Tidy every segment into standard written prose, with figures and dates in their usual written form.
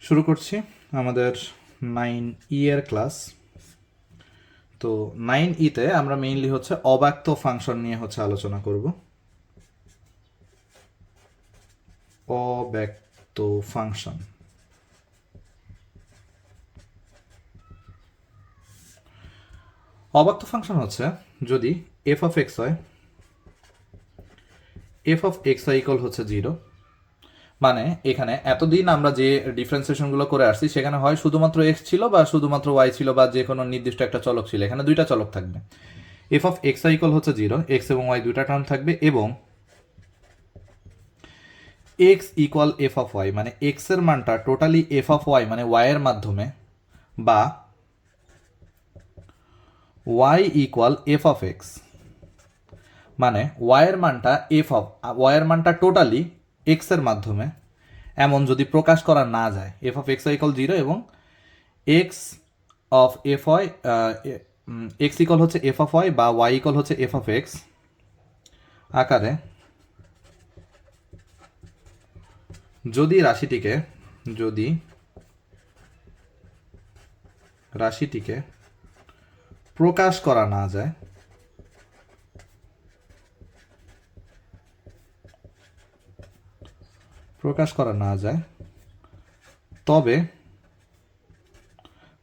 শুরু করছি আমাদের 9E এর ক্লাস। তো 9E-তে আমরা মেইনলি হচ্ছে অব্যক্ত ফাংশন নিয়ে হচ্ছে আলোচনা করব। অব্যক্ত ফাংশন। অব্যক্ত ফাংশন হচ্ছে যদি এফ অফ এক্স হয়, F of X Y equal হচ্ছে 0, মানে এখানে এতদিন আমরা যে ডিফারেন্সিয়েশনগুলো করে আসছি সেখানে হয় শুধুমাত্র এক্স ছিল বা শুধুমাত্র ওয়াই ছিল বা যে কোনো নির্দিষ্ট একটা চলক ছিল, এখানে দুইটা চলক থাকবে। F of X Y equal হচ্ছে 0, এক্স এবং ওয়াই দুইটা টার্ম থাকবে এবং X equal F of Y, মানে এক্স এর মানটা টোটালি এফ অফ ওয়াই মানে ওয়াই এর মাধ্যমে, বা Y equal F of X মানে ওয়াই এর মানটা ওয়াই এর মানটা টোটালি এক্স এর মাধ্যমে, এমন যদি প্রকাশ করা না যায়। এফ অফ এক্স ইকুয়াল 0 এবং X of F Y, X equal হচ্ছে এফ অফ ওয়াই বা ওয়াই ইকুয়াল হচ্ছে এফ অফ এক্স আকারে যদি রাশিটিকে প্রকাশ করা না যায়, তবে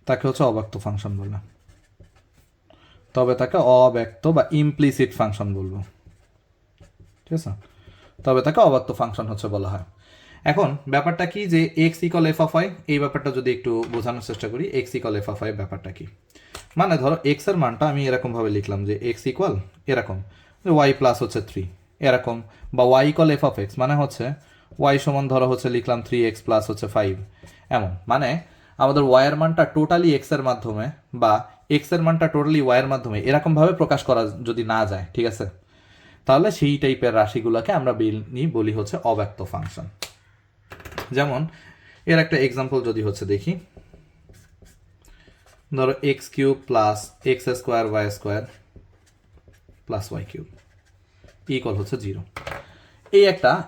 তাকে হচ্ছে অব্যক্ত ফাংশন বলে, তবে তাকে অব্যক্ত বা ইমপ্লিসিট ফাংশন বলবো, ঠিক আছে? তবে তাকে অব্যক্ত ফাংশন হচ্ছে বলা হয়। এখন ব্যাপারটা কি যে X equal F of Y, এই ব্যাপারটা যদি একটু বোঝানোর চেষ্টা করি। X equal F of Y ব্যাপারটা কি, মানে ধরো এক্স এর মানটা আমি এরকম ভাবে লিখলাম যে এক্স ইকুয়াল এরকম, ওয়াই প্লাস হচ্ছে 3 এরকম, বা Y equal F of X মানে হচ্ছে ওয়াই সমান ধরো হচ্ছে লিখলাম 3x প্লাস হচ্ছে 5 এমন, মানে আমাদের ওয়াই এর মানটা টোটালি এক্স এর মাধ্যমে বা এক্স এর মানটা টোটালি ওয়াই এর মাধ্যমে এরকম ভাবে প্রকাশ করা যদি না যায়, ঠিক আছে, তাহলে সেই টাইপের রাশিগুলোকে আমরা বলি হচ্ছে অব্যক্ত ফাংশন। যেমন এর একটা এক্সাম্পল যদি হচ্ছে দেখি, ধরো X cube plus x square Y square plus Y cube equal হচ্ছে 0।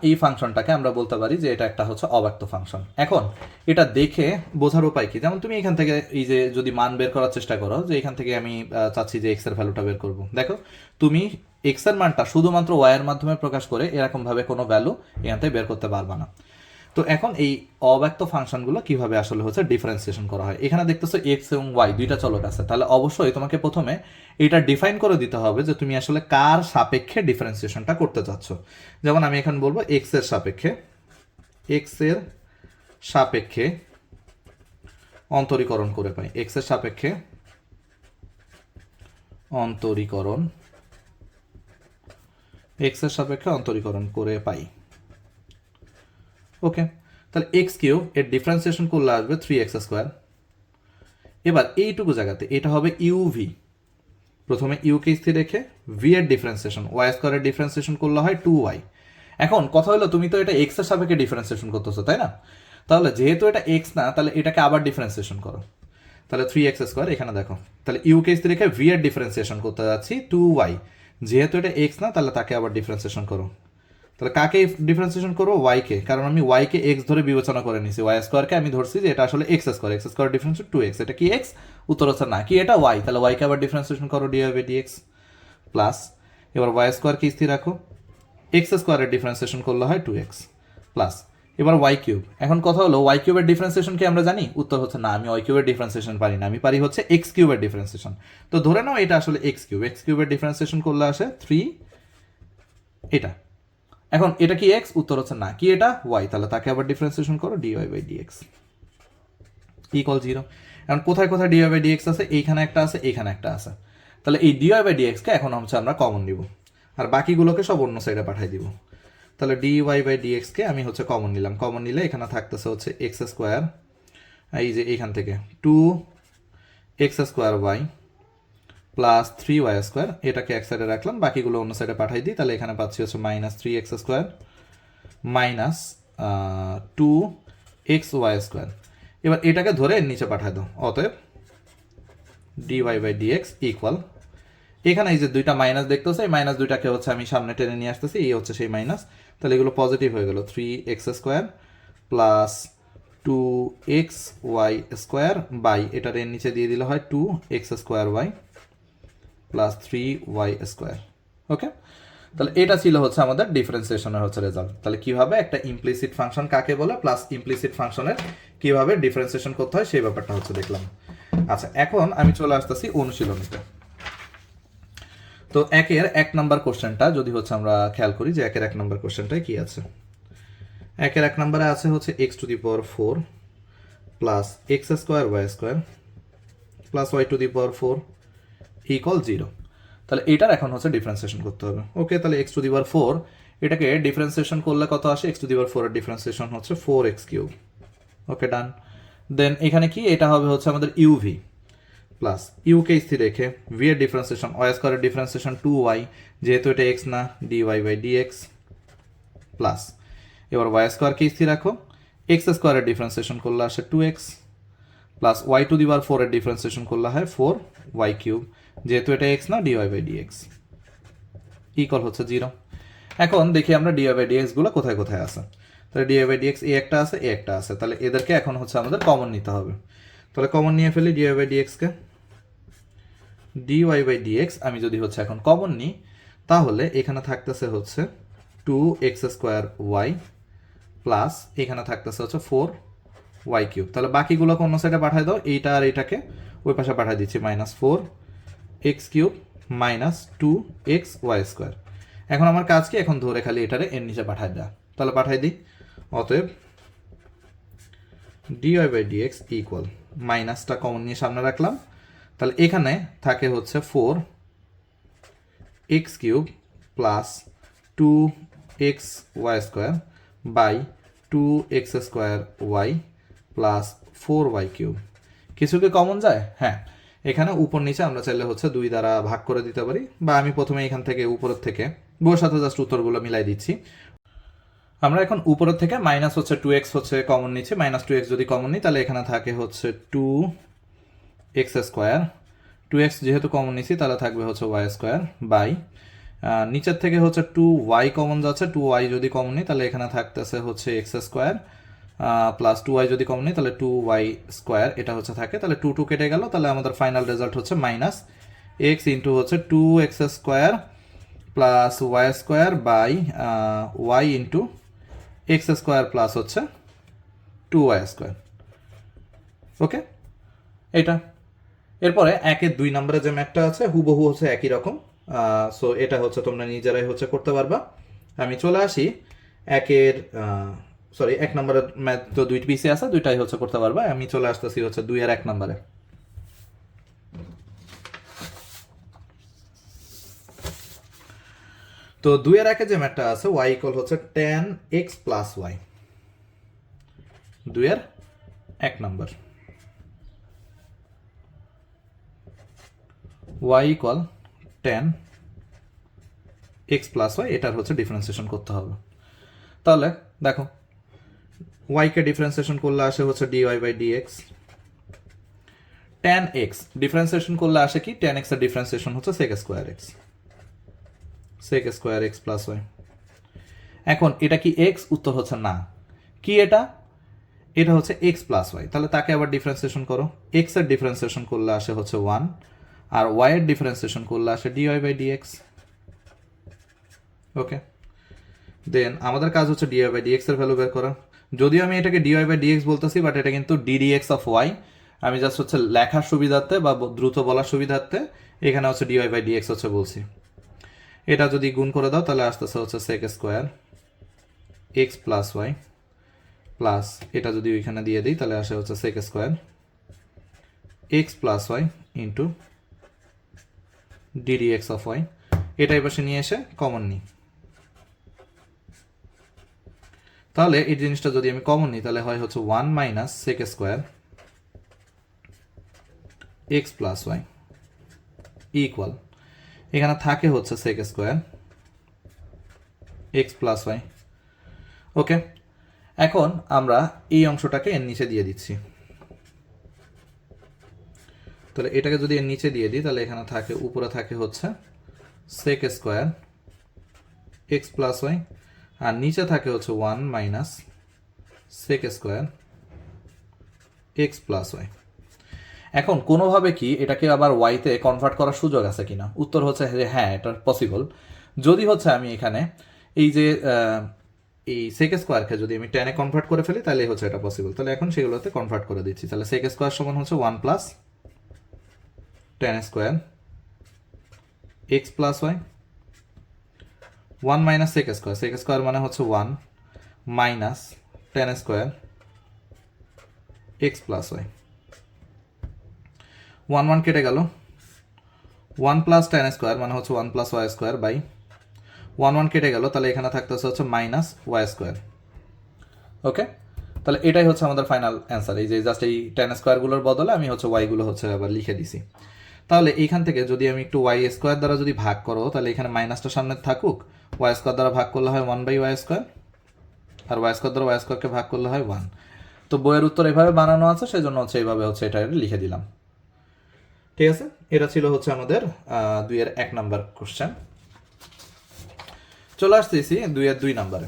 এই ফাংশনটাকে আমরা বলতে পারি যে এটা একটা হচ্ছে অব্যক্ত ফাংশন। এখন এটা দেখে বোঝার উপায় কি, যেমন তুমি এখান থেকে এই যে যদি মান বের করার চেষ্টা করো, যে এখান থেকে আমি চাচ্ছি যে এক্স এর ভ্যালুটা বের করবো, দেখো তুমি এক্স এর মানটা শুধুমাত্র ওয়াই এর মাধ্যমে প্রকাশ করে এরকম ভাবে কোনো ভ্যালু এখান থেকে বের করতে পারবা না। তো এখন এই অব্যক্ত ফাংশনগুলো কিভাবে আসলে হচ্ছে ডিফারেন্সিয়েশন করা হয়, এখানে দেখতেছো এক্স এবং ওয়াই দুইটা চলক আছে, তাহলে অবশ্যই তোমাকে প্রথমে এটা ডিফাইন করে দিতে হবে যে তুমি আসলে কার সাপেক্ষে ডিফারেন্সিয়েশনটা করতে চাচ্ছ। যেমন আমি এখন বলবো এক্স এর সাপেক্ষে অন্তরীকরণ করে পাই, এক্স এর সাপেক্ষে অন্তরীকরণ করে পাই। ওকে, তাহলে এক্স কিউব এর ডিফারেন্সিয়েশন করলে আসবে 3x স্কোয়ার। এবার এইটুকু জায়গাতে এটা হবে ইউভি, প্রথমে ইউকে স্থির রেখে ভি এর ডিফারেন্সিয়েশন, ওয়াই স্কোয়ারের ডিফারেন্সিয়েশন করলে হয় 2y। এখন কথা হলো তুমি তো এটা এক্স এর সাপেক্ষে ডিফারেন্সিয়েশন করতেছো, তাই না? তাহলে যেহেতু এটা এক্স না, তাহলে এটাকে আবার ডিফারেন্সিয়েশন করো, তাহলে 3x স্কোয়ার। এখানে দেখো তাহলে ইউকে স্থির রেখে ভি এর ডিফারেন্সিয়েশন করতে যাচ্ছি 2y, যেহেতু এটা এক্স না তাহলে তাকে আবার ডিফারেন্সিয়েশন করো। তাহলে কাকে ডিফারেন্সিয়েশন করবো? ওয়াইকে, কারণ আমি ওয়াইকে এক্স ধরে বিবেচনা করে নিছি, ওয়াই স্কোয়ারকে আমি ধরছি যে এটা আসলে এক্স স্কোয়ার ডিফারেন্স 2x, এটা কি এক্স? উত্তর হচ্ছে না, কি এটা ওয়াই, তাহলে ওয়াইকে আবার ডিফারেন্সিয়েশন করো ডি বাই ডিএক্স প্লাস, এবার ওয়াই স্কোয়ারকে স্থির রাখো, এক্স স্কোয়ারের ডিফারেন্সিয়েশন করলে হয় 2x প্লাস, এবার ওয়াই কিউব। এখন কথা হলো ওয়াই কিউবের ডিফারেন্সিয়েশন কি আমরা জানি? উত্তর হচ্ছে না, আমি ওয়াই কিউবের ডিফারেন্সিয়েশন পারি না, আমি পারি হচ্ছে এক্স কিউবের ডিফারেন্সিয়েশন। তো ধরে নাও এটা আসলে এক্স কিউবের ডিফারেন্সিয়েশন করলে আসে 3 এটা। এখন এটা কি এক্স? উত্তর হচ্ছে না, কি এটা? ওয়াই, তাহলে তাকে আবার ডিফারেন্সিয়েশন করো D Y by dx equal 0। এখন কোথায় কোথায় ডি ওয়াই বাই ডিএক্স আছে? এইখানে একটা আছে, এইখানে একটা আছে, তাহলে এই ডি ওয়াই বাই ডিএক্সকে এখন হচ্ছে আমরা কমন নিব, আর বাকিগুলোকে সব অন্য সাইডে পাঠিয়ে দিব। তাহলে ডি ওয়াই বাই ডিএক্সকে আমি হচ্ছে কমন নিলাম, কমন নিলে এখানে থাকতেছে হচ্ছে এক্স স্কোয়ার, এই যে এইখান থেকে 2x square Y plus 3y square, এটাকে এক সাইডে রাখলাম, বাকিগুলো অন্য সাইডে পাঠাই দিই, তাহলে এখানে পাচ্ছি হচ্ছে minus 3x square minus 2xy square. এবার এটাকে ধরে নিচে পাঠাই দাও, অতএব dy বাই dx ইকুয়াল, এখানে এই যে দুইটা মাইনাস দেখতেছে, এই মাইনাস দুইটাকে হচ্ছে আমি সামনে টেনে নিয়ে আসতেছি, এই হচ্ছে সেই মাইনাস, তাহলে এগুলো পজিটিভ হয়ে গেল, 3x square plus two x y square by এটার এর নিচে দিয়ে দিলে হয় two x square Y plus three y square. Okay, তাহলে এটা ছিল হচ্ছে আমাদের ডিফারেন্সিয়েশনের হচ্ছে রেজাল্ট। তাহলে কিভাবে একটা ইমপ্লিসিট ফাংশন কাকে বলে প্লাস ইমপ্লিসিট ফাংশনের কিভাবে ডিফারেন্সিয়েশন করতে হয় সেই ব্যাপারটা হচ্ছে দেখলাম। আচ্ছা, এখন আমি চলে আসতেছি অনুশীলনীতে। তো একের 1 নাম্বার কোশ্চেনটা যদি হচ্ছে আমরা খেয়াল করি যে একের 1 নাম্বার কোশ্চেনটায় কি আছে। একের 1 নাম্বারে আছে হচ্ছে x to the power 4 plus x square Y square plus Y to the power 4 equal 0। তাহলে এটার এখন হচ্ছে ডিফারেন্সিয়েশন করতে হবে। ওকে, তাহলে এক্স টু দি পাওয়ার 4 এটাকে ডিফারেন্সিয়েশন করলে কত আসে? এক্স টু দি পাওয়ার 4 এর ডিফারেন্সিয়েশন হচ্ছে 4x কিউব। ওকে, ডান। দেন এখানে কি এটা হবে হচ্ছে আমাদের ইউভি প্লাস ইউকে স্থির রেখে ভি এর ডিফারেন্সিয়েশন ওয়াই স্কোয়ারের ডিফারেন্সিয়েশন 2y, যেহেতু এটা এক্স না, ডিওয়াই বাই ডিএক্স প্লাস এবার ওয়াই স্কোয়ারকে স্থির রাখো, এক্স স্কোয়ারের ডিফারেন্সিয়েশন করলে আসে 2x plus Y to the power 4 এর ডিফারেন্সিয়েশন করলে হয় 4y কিউব, যেহেতু এটা এক্স না, ডিওয়াই বাই ডিএক্স ইকুয়াল হচ্ছে 0। এখন দেখি আমরা ডিওয়াই বাই ডিএক্স গুলো কোথায় কোথায় আছে। তাহলে ডিওয়াই বাই ডিএক্স এ একটা আছে, এ একটা আছে, তাহলে এদেরকে এখন হচ্ছে আমাদের কমন নিতে হবে। তাহলে কমন নিয়ে ফেলি ডিওয়াই বাই ডিএক্সকে। ডিওয়াই বাই ডিএক্স আমি যদি হচ্ছে এখন কমন নিই, তাহলে এখানে থাকতেছে হচ্ছে 2x স্কোয়ার ওয়াই প্লাস এখানে থাকতেছে হচ্ছে 4y কিউব। তাহলে বাকিগুলো অন্য সাইডে পাঠাই দাও, এইটা আর এটাকে ওই পাশে পাঠাই দিচ্ছি, -4x cube minus 2xy square. এখন আমার কাজ কি? এখন ধরে খালি এটারে এর নিচে পাঠাই দেওয়া। তাহলে পাঠাই দিই। অতএব ডিওয়াই বাই ডিএক্স ইকুয়াল, মাইনাসটা কমন নিয়ে সামনে রাখলাম, তাহলে এখানে থাকে হচ্ছে 4x cube plus 2xy square by 2x square Y plus 4y cube. কিছু কি কমন যায়? হ্যাঁ, এখানে উপর নিচে আমরা চাইলে হচ্ছে 2 দ্বারা ভাগ করে দিতে পারি, বা আমি প্রথমে এখান থেকে উপরের থেকে বউর সাথে জাস্ট উত্তরগুলো মিলাই দিচ্ছি। আমরা এখন উপরের থেকে মাইনাস হচ্ছে 2x হচ্ছে কমন নিচ্ছি, -2x যদি কমন নিই তাহলে এখানে থাকে হচ্ছে 2x স্কোয়ার, 2x যেহেতু কমন নিচ্ছি তাহলে থাকবে হচ্ছে y স্কোয়ার বাই নিচের থেকে হচ্ছে 2y কমন যাচ্ছে, 2y যদি কমন নিই তাহলে এখানে থাকতেছে হচ্ছে x স্কোয়ার প্লাস 2y যদি কমন নিই তাহলে 2y স্কোয়ার, এটা হচ্ছে থাকে, তাহলে 2 কেটে গেল, তাহলে আমাদের ফাইনাল রেজাল্ট হচ্ছে মাইনাস x ইন্টু হচ্ছে 2x square plus Y square by Y into X square plus হচ্ছে 2y স্কোয়ার। ওকে, এটা এরপরে 1-এর 2 নম্বরে যে ম্যাথটা আছে হুবহু হচ্ছে একই রকম। সো এটা হচ্ছে তোমরা নিজেরাই হচ্ছে করতে পারবা। আমি চলে আসি 1 নম্বরের ম্যাথ, তো 2টি পিসি আছে, 2টাই হচ্ছে করতে পারবা। আমি চলে আসতেছি হচ্ছে 2-এর 1 নম্বরে। তো 2-এর 1-এ যে ম্যাথটা আছে y ইকুয়াল হচ্ছে tan x প্লাস y, 2-এর 1 নম্বর y equal tan x plus y, এটার হচ্ছে ডিফারেন্সিয়েশন করতে হবে। তাহলে দেখো y কে ডিফারেন্সিয়েশন করলে আসে হচ্ছে dy by dx, tan x differentiation করলে আসে কি? tan x এর ডিফারেন্সিয়েশন হচ্ছে sec square x, sec square x plus y। এখন এটা কি x? উত্তর হচ্ছে না। কি এটা? এটা হচ্ছে x প্লাস y। তাহলে তাকে আবার ডিফারেন্সিয়েশন করো, x এর ডিফারেন্সিয়েশন করলে আসে হচ্ছে 1 আর y এর ডিফারেন্সিয়েশন করলে আসে dy বাই dx। ওকে, দেন আমাদের কাজ হচ্ছে dy বাই dx এর ভ্যালু বের করা। যদিও আমি এটাকে dy বাই dx বলতেছি, বাট এটা কিন্তু ddx অফ y। আমি জাস্ট হচ্ছে লেখার সুবিধার্থে বা দ্রুত বলার সুবিধার্থে এখানে হচ্ছে dy বাই dx হচ্ছে বলছি। এটা যদি গুণ করে দাও তাহলে আসতেছে হচ্ছে sec square x plus y plus এটা যদি ওইখানে দিয়ে দিই তাহলে আসে হচ্ছে sec square x plus y into ddx of y। এটা এই পাশে নিয়ে এসে কমন নিই, তাহলে এই জিনিসটা যদি আমি কমন নিই তাহলে হয় হচ্ছে 1 minus sec square x plus y equal, এখানে থাকে হচ্ছে sec square x plus y। ওকে, এখন আমরা এই অংশটাকে এর নিচে দিয়ে দিচ্ছি। তাহলে এটাকে যদি এর নিচে দিয়ে দিই তাহলে এখানে থাকে, উপরে থাকে হচ্ছে sec square x plus y আর নিচে থাকে হচ্ছে 1 minus sec square x plus Y. এখন কোনোভাবে কি এটাকে আবার ওয়াইতে কনভার্ট করার সুযোগ আছে কিনা? উত্তর হচ্ছে যে হ্যাঁ, এটা পসিবল। যদি হচ্ছে আমি এখানে এই যে এই সেক স্কোয়ারকে যদি আমি টেনে কনভার্ট করে ফেলি তাহলে হচ্ছে এটা পসিবল। তাহলে এখন সেগুলোতে কনভার্ট করে দিচ্ছি। তাহলে সেক স্কোয়ার সমান হচ্ছে 1 plus tan square x plus Y, 1 minus sec square মানে হচ্ছে 1 minus tan square x plus Y. 1 কেটে গেল, 1 প্লাস টেন স্কোয়ার মানে হচ্ছে 1 প্লাস ওয়াই স্কোয়ার বাই 1 কেটে গেল, তাহলে এখানে থাকতেছে হচ্ছে মাইনাস ওয়াই স্কোয়ার। ওকে, তাহলে এটাই হচ্ছে আমাদের ফাইনাল অ্যান্সার। এই যে জাস্ট এই টেন স্কোয়ারগুলোর বদলে আমি হচ্ছে ওয়াইগুলো হচ্ছে আবার লিখে দিছি। তাহলে এইখান থেকে যদি আমি একটু ওয়াই স্কোয়ার দ্বারা যদি ভাগ করো, তাহলে এখানে মাইনাসটা সামনে থাকুক, ওয়াই স্কোয়ার দ্বারা ভাগ করলে হয় 1/ওয়াই স্কোয়ার, আর ওয়াই স্কোয়ার দ্বারা ওয়াই স্কোয়ারকে ভাগ করলে হয় 1। তো বইয়ের উত্তর এভাবে বানানো আছে, সেই জন্য হচ্ছে এইভাবে হচ্ছে এটা লিখে দিলাম। ঠিক আছে, এটা ছিল হচ্ছে আমাদের 2-এর 1 নাম্বার কোশ্চেন। চলে আসতেছি 2-এর 2 নাম্বারে।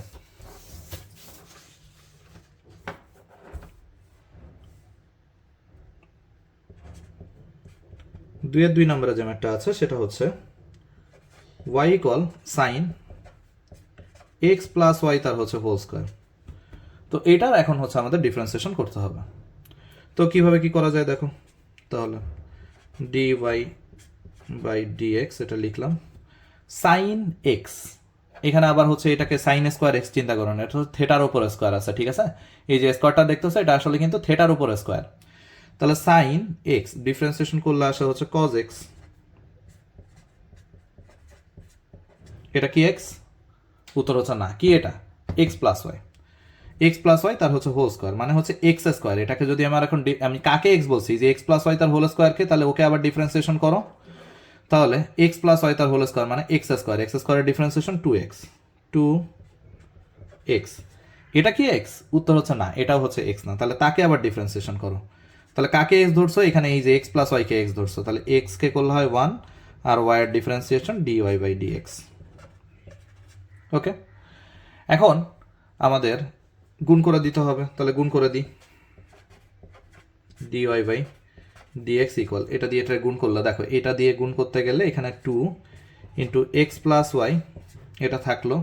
2-এর 2 নাম্বারে যে ম্যাথটা আছে সেটা হচ্ছে y equal sine x plus Y তার হচ্ছে হোল স্কোয়ার। তো এটার এখন হচ্ছে আমাদের ডিফারেন্সিয়েশন করতে হবে। তো কিভাবে কি করা যায় দেখো, তাহলে dy বাই dx এটা লিখলাম, সাইন এক্স, এখানে আবার হচ্ছে এটাকে সাইন স্কোয়ার এক্স চিন্তা করুন, এটা হচ্ছে থেটার উপর স্কোয়ার আছে। ঠিক আছে, এই যে স্কোয়ারটা দেখতেছে এটা আসলে কিন্তু থেটার উপর স্কোয়ার। তাহলে সাইন এক্স ডিফারেন্সিয়েশন করলে আসে হচ্ছে কজ এক্স, এটা কি এক্স? উত্তর হচ্ছে না, কি এটা? X plus Y, X plus Y তার হচ্ছে হোল স্কোয়ার মানে হচ্ছে এক্স স্কোয়ার। এটাকে যদি আমার এখন আমি কাকে এক্স বলছি, যে এক্স প্লাস ওয়াই তার হোল স্কোয়ারকে, তাহলে ওকে আবার ডিফারেন্সিয়েশন করো। তাহলে এক্স প্লাস ওয়াই তার হোল স্কোয়ার মানে এক্স স্কোয়ারের ডিফারেন্সিয়েশন 2x, 2x। এটা কি এক্স? উত্তর হচ্ছে না, এটাও হচ্ছে এক্স না। তাহলে তাকে আবার ডিফারেন্সিয়েশন করো। তাহলে কাকে এক্স ধরছো? এখানে এই যে এক্স প্লাস ওয়াইকে এক্স ধরছো, তাহলে এক্স কে করলে হয় 1 আর ওয়াই এর differentiation dy by dx। Okay, এখন আমাদের গুণ করে দিতে হবে, তাহলে গুণ করে দিই, dy বাই dx ইকুয়াল, এটা দিয়ে এটা গুণ করলে দেখো, এটা দিয়ে গুণ করতে গেলে এখানে 2 ইন্টু এক্স প্লাস ওয়াই এটা থাকলো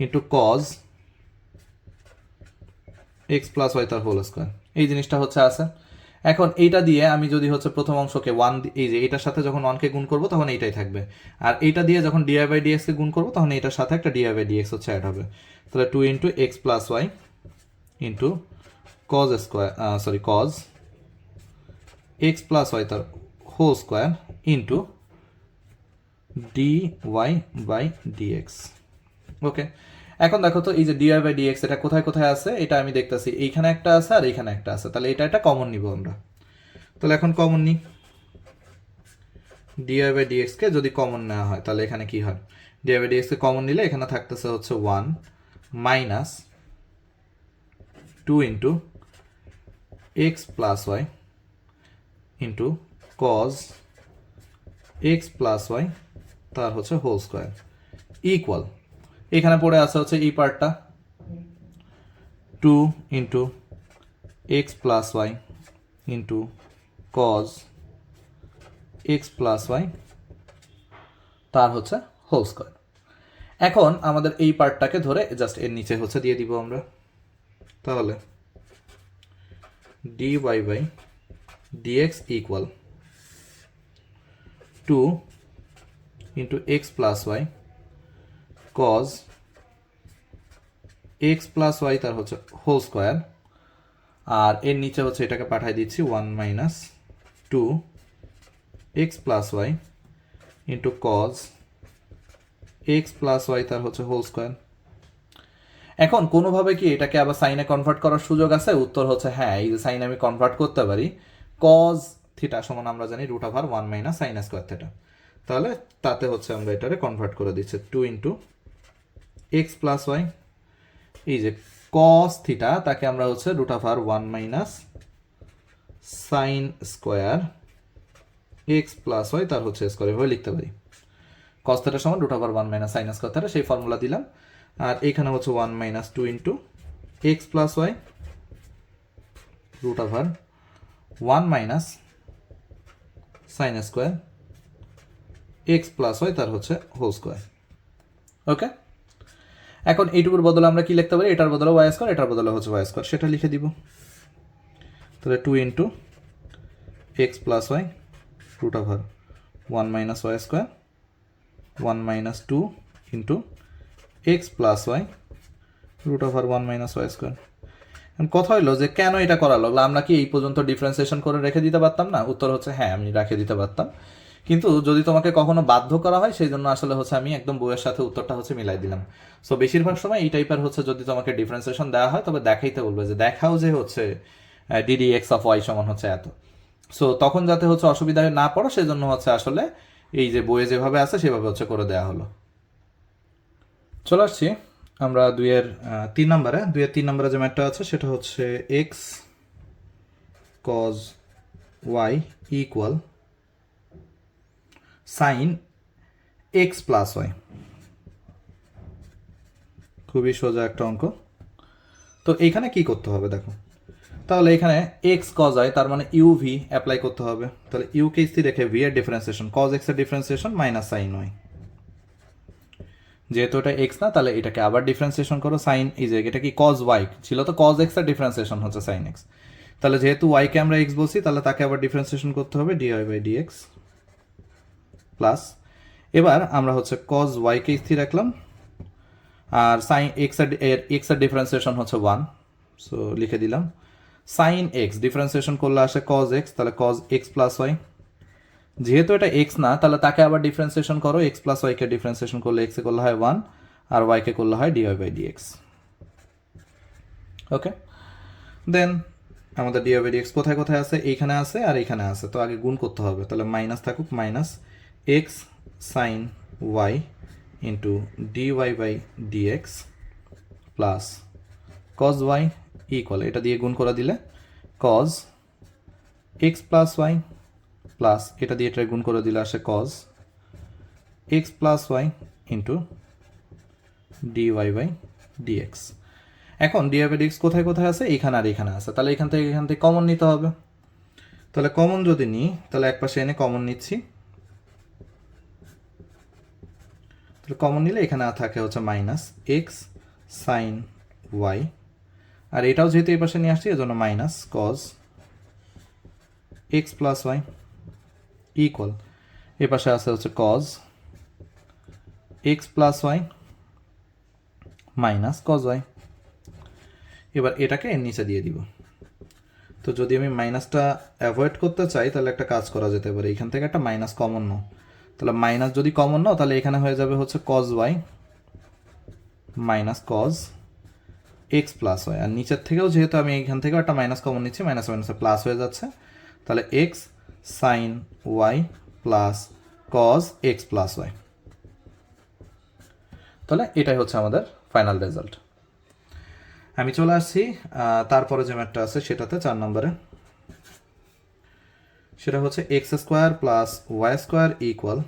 into cos x plus Y তার হোল স্কোয়ার, এই জিনিসটা হচ্ছে আছে। এখন এইটা দিয়ে আমি যদি হচ্ছে প্রথম অংশকে 1, এই যে এটার সাথে যখন 1কে গুণ করবো তখন এইটাই থাকবে, আর এইটা দিয়ে যখন dy বাই dx কে গুণ করবো তখন এটার সাথে একটা dy বাই dx হচ্ছে অ্যাড হবে। তাহলে 2 into x plus Y into cos square, cos x plus Y তার whole square into dy by dx। Okay, এখন দেখো তো এই যে dy বাই dx এটা কোথায় কোথায় আছে, এটা আমি দেখতেছি এইখানে একটা আছে আর এইখানে একটা আছে, তাহলে এটা কমন নিব আমরা। তাহলে এখন কমন নিই, dy বাই dx কে যদি কমন নেওয়া হয় তাহলে এখানে কি হয়, dy বাই dx কে কমন নিলে এখানে থাকতেছে হচ্ছে 1 minus 2 into x plus Y into cos x plus Y তার হচ্ছে হোল স্কোয়ার ইকুয়াল, এখানে পড়ে আছে হচ্ছে এই পার্টটা 2 into x plus Y into cos x plus Y তার হচ্ছে হোল স্কোয়ার। এখন আমাদের এই পার্টটাকে ধরে জাস্ট এর নিচে হচ্ছে দিয়ে দিব আমরা, তাহলে dy by dx equal 2 into x plus Y cos x plus Y তার হচ্ছে হোল স্কোয়ার, আর এর নিচে হচ্ছে এটাকে পাঠিয়ে দিচ্ছি 1 minus 2 X plus Y into cos x plus Y তার হচ্ছে হোল স্কোয়ার। এখন কোনোভাবে কি এটাকে আবার সাইনে কনভার্ট করার সুযোগ আছে? উত্তর হচ্ছে হ্যাঁ, এই যে সাইনে আমি কনভার্ট করতে পারি, কজ থিটা সমান আমরা জানি √1 মাইনাস সাইন স্কোয়ার থিটা, তাহলে তাতে হচ্ছে আমরা এটারে কনভার্ট করে দিচ্ছি 2 ইন্টু এক্স প্লাস ওয়াই, এই যে কস থিটা তাকে আমরা হচ্ছে √1 minus sine square x plus Y তার হচ্ছে স্কোয়ার, এভাবে লিখতে পারি। কস থিটা সমান √1 মাইনাস সাইন স্কোয়ার থিটা, সেই ফর্মুলা দিলাম। আর এখানে হচ্ছে 1 minus 2 into x plus Y √1 1 minus sine square x plus Y তার হচ্ছে হোল স্কোয়ার। ওকে, এখন এইটুকুর বদলে আমরা কি লিখতে পারি, এটার বদলে ওয়াই স্কোয়ার, এটার বদলে হচ্ছে ওয়াই স্কোয়ার, সেটা লিখে দিব। তাহলে 2 into x plus y root over 1 minus y square 1 minus 2 into x plus y root over 1 minus y square. কথা হইলো যে কেন এটা করা লাগলো, আমরা কি এই পর্যন্ত ডিফারেন্সিয়েশন করে রেখে দিতে পারতাম না? উত্তর হচ্ছে হ্যাঁ, আমি রেখে দিতে পারতাম, কিন্তু যদি তোমাকে কখনো বাধ্য করা হয় সেই জন্য আসলে হচ্ছে আমি একদম বইয়ের সাথে উত্তরটা হচ্ছে মিলাই দিলাম। সো বেশিরভাগ সময় এই টাইপের হচ্ছে যদি তোমাকে ডিফারেন্সিয়েশন দেওয়া হয় তবে দেখাইতে বলবে যে দেখাও যে হচ্ছে ডিডি এক্স অফ ওয়াই সমান হচ্ছে এত। সো তখন যাতে হচ্ছে অসুবিধায় না পড়ো সেই জন্য হচ্ছে আসলে এই যে বইয়ে যেভাবে আছে সেভাবে হচ্ছে করে দেওয়া হলো। চলে আসছি আমরা 2-3 নম্বরে। 2-3 নম্বরে যে ম্যাথটা আছে সেটা হচ্ছে x cos y equal sine x plus y. খুবই সোজা একটা অঙ্ক। তো এইখানে কি করতে হবে দেখো, তাহলে এখানে এক্স কজ ওয়াই তার মানে ইউ ভি অ্যাপ্লাই করতে হবে। তাহলে ইউ কে স্থির রেখে ভি এর ডিফারেন্সিয়েশন, কজ এক্স এর ডিফারেন্সিয়েশন মাইনাস সাইন ওয়াই। যেহেতু এটা এক্স না তাহলে এটাকে আবার ডিফারেন্সিয়েশন করো, সাইন এই যে এটা কি কজ ওয়াই ছিল, তো কজ এক্স এর ডিফারেন্সিয়েশন হচ্ছে সাইন এক্স। তাহলে যেহেতু ওয়াইকে আমরা এক্স বলছি তাহলে তাকে আবার ডিফারেন্সিয়েশন করতে হবে ডিওয়াই বাই ডিএক্স প্লাস, এবার আমরা হচ্ছে কজ ওয়াইকে স্থির রাখলাম আর সাইন এক্স এর ডিফারেন্সিয়েশন হচ্ছে 1, সো লিখে দিলাম সাইন এক্স ডিফারেন্সিয়েশন করলে আসে কজ এক্স, তাহলে কজ এক্স প্লাস ওয়াই। যেহেতু এটা এক্স না তাহলে তাকে আবার ডিফারেন্সিয়েশন করো, এক্স প্লাস ওয়াইকে ডিফারেন্সিয়েশন করলে এক্স এ করলে হয় 1 আর ওয়াইকে করলে হয় ডিওয়াই বাই ডিএক্স। ওকে, দেন আমাদের ডিওয়াই বাই ডিএক্স কোথায় কোথায় আছে, এইখানে আছে আর এইখানে আছে, তো আগে গুণ করতে হবে। তাহলে মাইনাস থাকুক, minus x sign y into dy by dx plus cos y equal, এটা দিয়ে গুণ করে দিলে cos x plus y plus এটা দিয়ে এটা গুণ করে দিলে আসে cos x plus Y into dy by dx. এখন ডিওয়াই বাই ডিএক্স কোথায় কোথায় আছে, এখানে আর এখানে আছে, তাহলে এখান থেকে কমন নিতে হবে। তাহলে কমন যদি নিই তাহলে এক পাশে এনে কমন নিচ্ছি, তাহলে কমন নিলে এখানে থাকে হচ্ছে মাইনাস এক্স সাইন ওয়াই, আর এটাও যেহেতু এই পাশে নিয়ে আসছি এজন্য minus cos x plus y equal, এ পাশে আছে হচ্ছে cos x plus y minus cos y. এবার এটাকে এর নিচে দিয়ে দিব। তো যদি আমি মাইনাসটা অ্যাভয়েড করতে চাই তাহলে একটা কাজ করা যেতে পারে, এখান থেকে একটা মাইনাস কমন নাও, তাহলে মাইনাস যদি কমন নাও তাহলে এখানে হয়ে যাবে হচ্ছে cos y minus cos x plus y, আর নিচের থেকেও যেহেতু আমি এখান থেকেও একটা মাইনাস কমন নিচ্ছি, মাইনাস মাইনাসে প্লাস হয়ে যাচ্ছে, তাহলে x sign y plus cos x plus y. তাহলে এটাই হচ্ছে আমাদের ফাইনাল রেজাল্ট। আমি চলে আসছি তারপরে যে ম্যাথটা আছে সেটাতে 4 নম্বরে, সেটা হচ্ছে x square plus Y square equal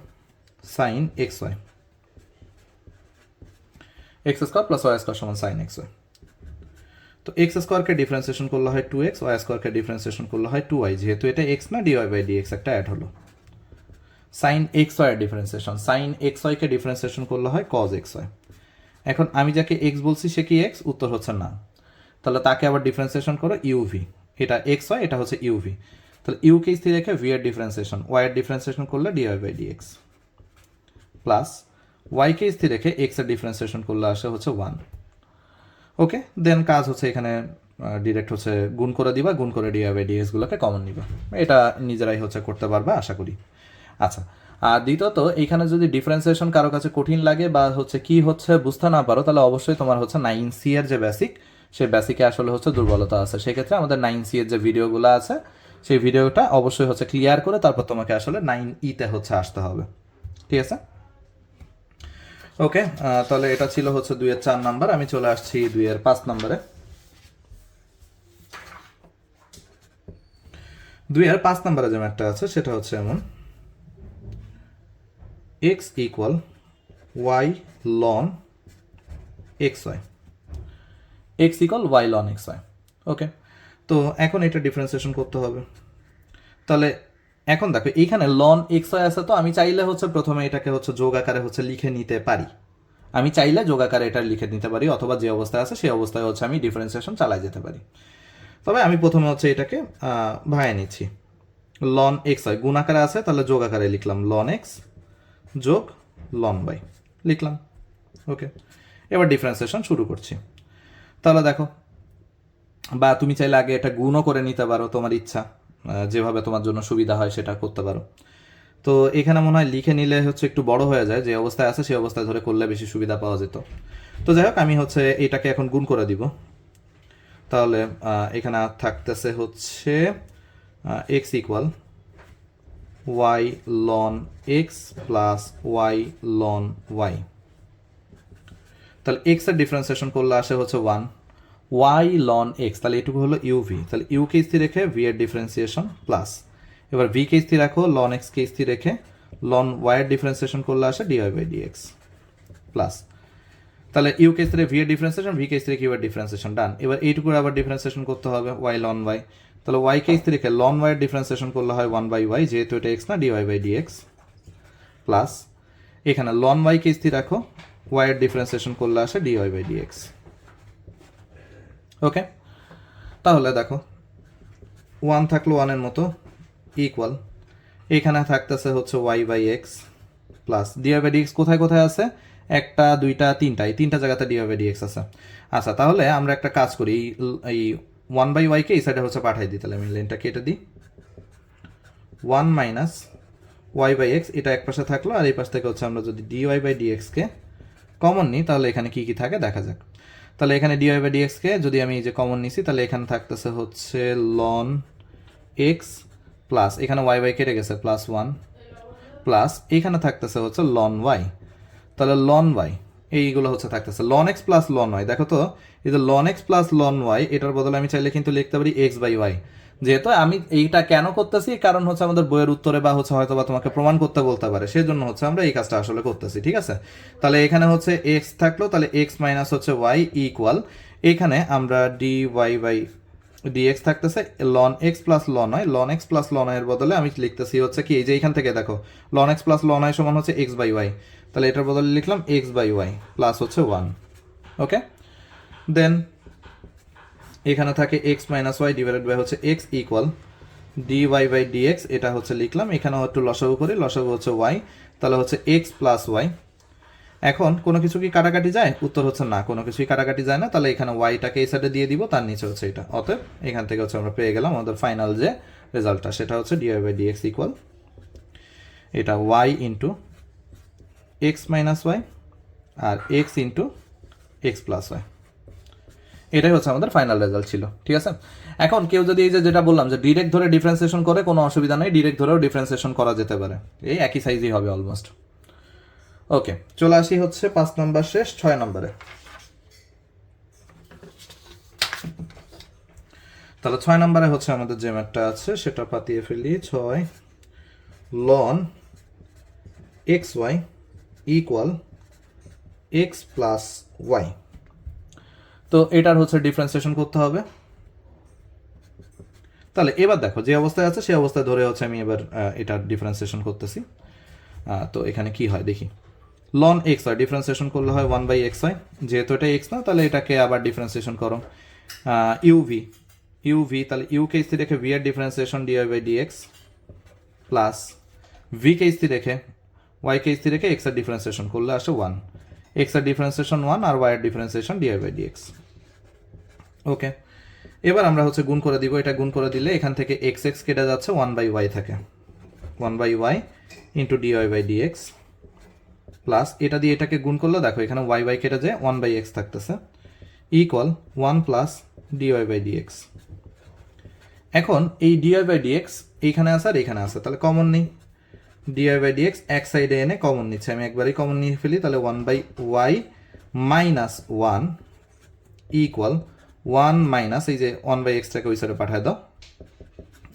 sine x y. X square plus Y square সমান সাইন এক্স ওয়াই। তো এক্স স্কোয়ারকে ডিফারেন্সিয়েশন করলে হয় 2x, ওয়াই স্কোয়ারকে ডিফারেন্সিয়েশন করলে হয় 2y, যেহেতু এটা এক্স না ডিওয়াই বাই ডিএক্স একটা অ্যাড হলো। সাইন এক্স ওয়াই এর ডিফারেন্সিয়েশন, সাইন এক্স ওয়াইকে ডিফারেন্সিয়েশন করলে হয় কজ এক্স ওয়াই। এখন আমি যাকে এক্স বলছি সে কি এক্স, উত্তর হচ্ছে না, তাহলে তাকে আবার ডিফারেন্সিয়েশন করো ইউভি, এটা এক্স ওয়াই এটা হচ্ছে ইউভি, তাহলে ইউকে স্থির রেখে ভি এর ডিফারেন্সিয়েশন, ওয়াই এর ডিফারেন্সিয়েশন করলে ডিওয়াই বাই ডিএক্স প্লাস ওয়াইকে স্থির রেখে এক্স এর ডিফারেন্সিয়েশন করলে আসে হচ্ছে 1। ওকে, দেন কাজ হচ্ছে এখানে ডিরেক্ট হচ্ছে গুণ করে দিবা, গুণ করে ডিওয়াই বাই ডিএক্স গুলোকে কমন নিবা, এটা নিজেরাই হচ্ছে করতে পারবে আশা করি। আচ্ছা, আর দ্বিতীয়ত এইখানে যদি ডিফারেন্সিয়েশন কারো কাছে কঠিন লাগে বা হচ্ছে কি হচ্ছে বুঝতে না পারো তাহলে অবশ্যই তোমার হচ্ছে 9C এর যে বেসিক, সেই বেসিকে আসলে হচ্ছে দুর্বলতা আছে, সেক্ষেত্রে আমাদের 9C এর যে ভিডিওগুলো আছে সেই ভিডিওটা অবশ্যই হচ্ছে ক্লিয়ার করে তারপর তোমাকে আসলে 9E-তে হচ্ছে আসতে হবে, ঠিক আছে? ওকে, তাহলে এটা ছিল হচ্ছে 2-4 নাম্বার। আমি চলে আসছি 2-5 নম্বরে। 2-5 নম্বরে যে ম্যাথটা আছে সেটা হচ্ছে এমন x equal y ln xy, x equal y ln xy। ওকে, তো এখন এটা ডিফারেন্সিয়েশন করতে হবে, তাহলে এখন দেখো এইখানে লন এক্স ওয়াই আছে, তো আমি চাইলে হচ্ছে প্রথমে এটাকে হচ্ছে যোগ আকারে হচ্ছে লিখে নিতে পারি, আমি চাইলে যোগ আকারে এটা লিখে নিতে পারি, অথবা যে অবস্থায় আছে সেই অবস্থায় হচ্ছে আমি ডিফারেন্সিয়েশন চালাই যেতে পারি। তবে আমি প্রথমে হচ্ছে এটাকে ভাঙিয়ে নিচ্ছি। লন এক্স ওয়াই গুণ আকারে আছে, তাহলে যোগ আকারে লিখলাম লন এক্স যোগ লন ওয়াই লিখলাম। ওকে, এবার ডিফারেন্সিয়েশন শুরু করছি। তাহলে দেখো, বা তুমি চাইলে আগে এটা গুণও করে নিতে পারো, তোমার ইচ্ছা, যেভাবে তোমার জন্য সুবিধা হয় সেটা করতে পারো। তো এখানে মনে হয় লিখে নিলে হচ্ছে একটু বড় হয়ে যায়, যে অবস্থায় আছে সেই অবস্থায় ধরে করলে বেশি সুবিধা পাওয়া যেত। তো যাই হোক, আমি হচ্ছে এটাকে এখন গুণ করে দিব। তাহলে এখানে থাকতেছে হচ্ছে x equal y ln x plus y ln y. তাহলে এক্স এর ডিফারেন্সিয়েশন করলে আসে হচ্ছে 1 ওয়াই লন এক্স, তাহলে এটুকু হলো ইউভি, তাহলে ইউ কে স্থির রেখে ভি এর ডিফারেন্সিয়েশন প্লাস, এবার ভি কে স্থির রাখো, লন এক্স কে স্থির রেখে লন ওয়াই এর ডিফারেন্সিয়েশন করলে আসে ডিওয়াই বাই ডিএক্স প্লাস। তাহলে ইউ কে স্থিরে ভি এর ডিফারেন্সিয়েশন, ভি কে স্থিরে কিউ এর ডিফারেন্সিয়েশন, ডান। এবার এইটুকুর আবার ডিফারেন্সিয়েশন করতে হবে ওয়াই লন ওয়াই, তাহলে ওয়াই কে স্থির রেখে লন ওয়াই এর ডিফারেন্সিয়েশন করলে হয় 1 বাই ওয়াই, যেহেতু এটা এক্স না, ডিওয়াই বাই ডিএক্স প্লাস, এখানে লন ওয়াই কে স্থির রাখো, ওয়াই এর ডিফারেন্সিয়েশন করলে আসে ডিওয়াই বাই ডিএক্স। ওকে, তাহলে দেখো 1 থাকলো 1 এর মতো ইকুয়াল, এখানে থাকতেছে হচ্ছে y by x plus dy by dx কোথায় কোথায় আছে, একটা দুইটা তিনটা, এই তিনটা জায়গাতে ডিওয়াই বাই ডিএক্স আছে। আচ্ছা, তাহলে আমরা একটা কাজ করি, এই 1 বাই ওয়াইকে এই সাইডে হচ্ছে পাঠাই দিই, তাহলে আমি লাইনটা কেটে দিই, 1 মাইনাস ওয়াই বাই এক্স, এটা এক পাশে থাকলো, আর এই পাশ থেকে হচ্ছে আমরা যদি ডিওয়াই বাই ডিএক্সকে কমন নিই, তাহলে এখানে কি কি থাকে দেখা যাক। তাহলে এখানে ডিওয়াই বাই ডিএক্সকে যদি আমি এই যে কমন নিছি, তাহলে এখানে থাকতেছে হচ্ছে লন এক্স প্লাস, এখানে ওয়াই বাই কেটে গেছে প্লাস 1 প্লাস, এখানে থাকতেছে হচ্ছে লন ওয়াই, তাহলে লন ওয়াই এইগুলো হচ্ছে থাকতেছে ln x plus ln y. দেখো তো, এই যে ln x plus ln y, এটার বদলে আমি চাইলে কিন্তু লিখতে পারি এক্স বাই ওয়াই। যেহেতু আমি এইটা কেন করতেছি, কারণ হচ্ছে আমাদের বইয়ের উত্তরে বা হচ্ছে হয়তো বা তোমাকে প্রমাণ করতে বলতে পারে, সেই জন্য হচ্ছে আমরা এই কাজটা আসলে করতেছি, ঠিক আছে। তাহলে এখানে হচ্ছে এক্স থাকলো, তাহলে এক্স মাইনাস হচ্ছে ওয়াই ইকুয়াল, এখানে আমরা ডি ওয়াই বাই ডিএক্স থাকতেছে ln x plus ln y, ln x plus ln y এর বদলে আমি লিখতেছি হচ্ছে কি, এই যে এখান থেকে দেখো ln x plus ln y সমান হচ্ছে এক্স বাই ওয়াই, তাহলে এটার বদলে লিখলাম এক্স বাই ওয়াই প্লাস হচ্ছে 1। ওকে, দেন এখানে থাকে x minus y divided by হচ্ছে x equal d Y by dx, এটা হচ্ছে লিখলাম, এখানেও একটু লসাগু করি, লসাগু হচ্ছে ওয়াই, তাহলে হচ্ছে এক্স প্লাস ওয়াই। এখন কোনো কিছু কি কাটাকাটি যায়, উত্তর হচ্ছে না, কোনো কিছুই কাটাকাটি যায় না, তাহলে এখানে ওয়াইটাকে এই সাইডে দিয়ে দিব, তার নিচে হচ্ছে এটা, অতএব এখান থেকে হচ্ছে আমরা পেয়ে গেলাম আমাদের ফাইনাল যে রেজাল্টটা, সেটা হচ্ছে ডিওয়াই বাই ডিএক্স ইকুয়াল এটা y into x minus y আর x into x plus y. এটাই হচ্ছে আমাদের ফাইনাল রেজাল্ট ছিল, ঠিক আছে। এখন কেউ যদি এই যে যেটা বললাম যে ডিরেক্ট ধরে ডিফারেন্সিয়েশন করে, কোনো অসুবিধা নেই, ডিরেক্ট ধরেও ডিফারেন্সিয়েশন করা যেতে পারে, এই একই সাইজই হবে অলমোস্ট। ওকে, চলে আসি হচ্ছে 5 নম্বর শেষ, 6 নম্বরে। তাহলে 6 নম্বরে হচ্ছে আমাদের যে ম্যাথটা আছে সেটা পাতিয়ে ফেলি, 6 ln x Y equal x plus y. তো এটার হচ্ছে ডিফারেন্সিয়েশন করতে হবে। তাহলে এবার দেখো যে অবস্থায় আছে সেই অবস্থায় ধরে হচ্ছে আমি এবার এটার ডিফারেন্সিয়েশন করতেছি। তো এখানে কি হয় দেখি, লন এক্স ওয়াই ডিফারেন্সিয়েশন করলে হয় 1 বাই এক্স ওয়াই, যেহেতু এটা এক্স না তাহলে এটাকে আবার ডিফারেন্সিয়েশন করো ইউভি ইউভি, তাহলে ইউ কে স্থির রেখে ভি এর differentiation dy by dx plus v কে স্থির রেখে ওয়াই কে স্থির রেখে এক্স এর ডিফারেন্সিয়েশন করলে আসে 1, এক্স এর ডিফারেন্সিয়েশন 1 আর ওয়াই এর differentiation dy by dx. Okay, এবার আমরা হচ্ছে গুণ করে দিব, এটা গুণ করে দিলে এখান থেকে এক্স এক্স কেটে যাচ্ছে, 1 বাই ওয়াই থাকে, 1 by Y into dy by dx plus, এটা দিয়ে এটাকে গুণ করলে দেখো এখানে ওয়াই বাই কেটে যায়, 1 বাই এক্স থাকতেছে equal 1 plus dy by dx. এখন এই ডিওয়াই বাই ডিএক্স এইখানে আছে আর এইখানে আছে, তাহলে কমন নেই, ডিওয়াই বাই ডিএক্স এক সাইডে এনে কমন নিচ্ছে, আমি একবারই কমন নিয়ে ফেলি, তাহলে 1 by y minus 1 equal 1 minus এই যে 1 বাই এক্সটাকে ওই সাইডে পাঠায় দাও,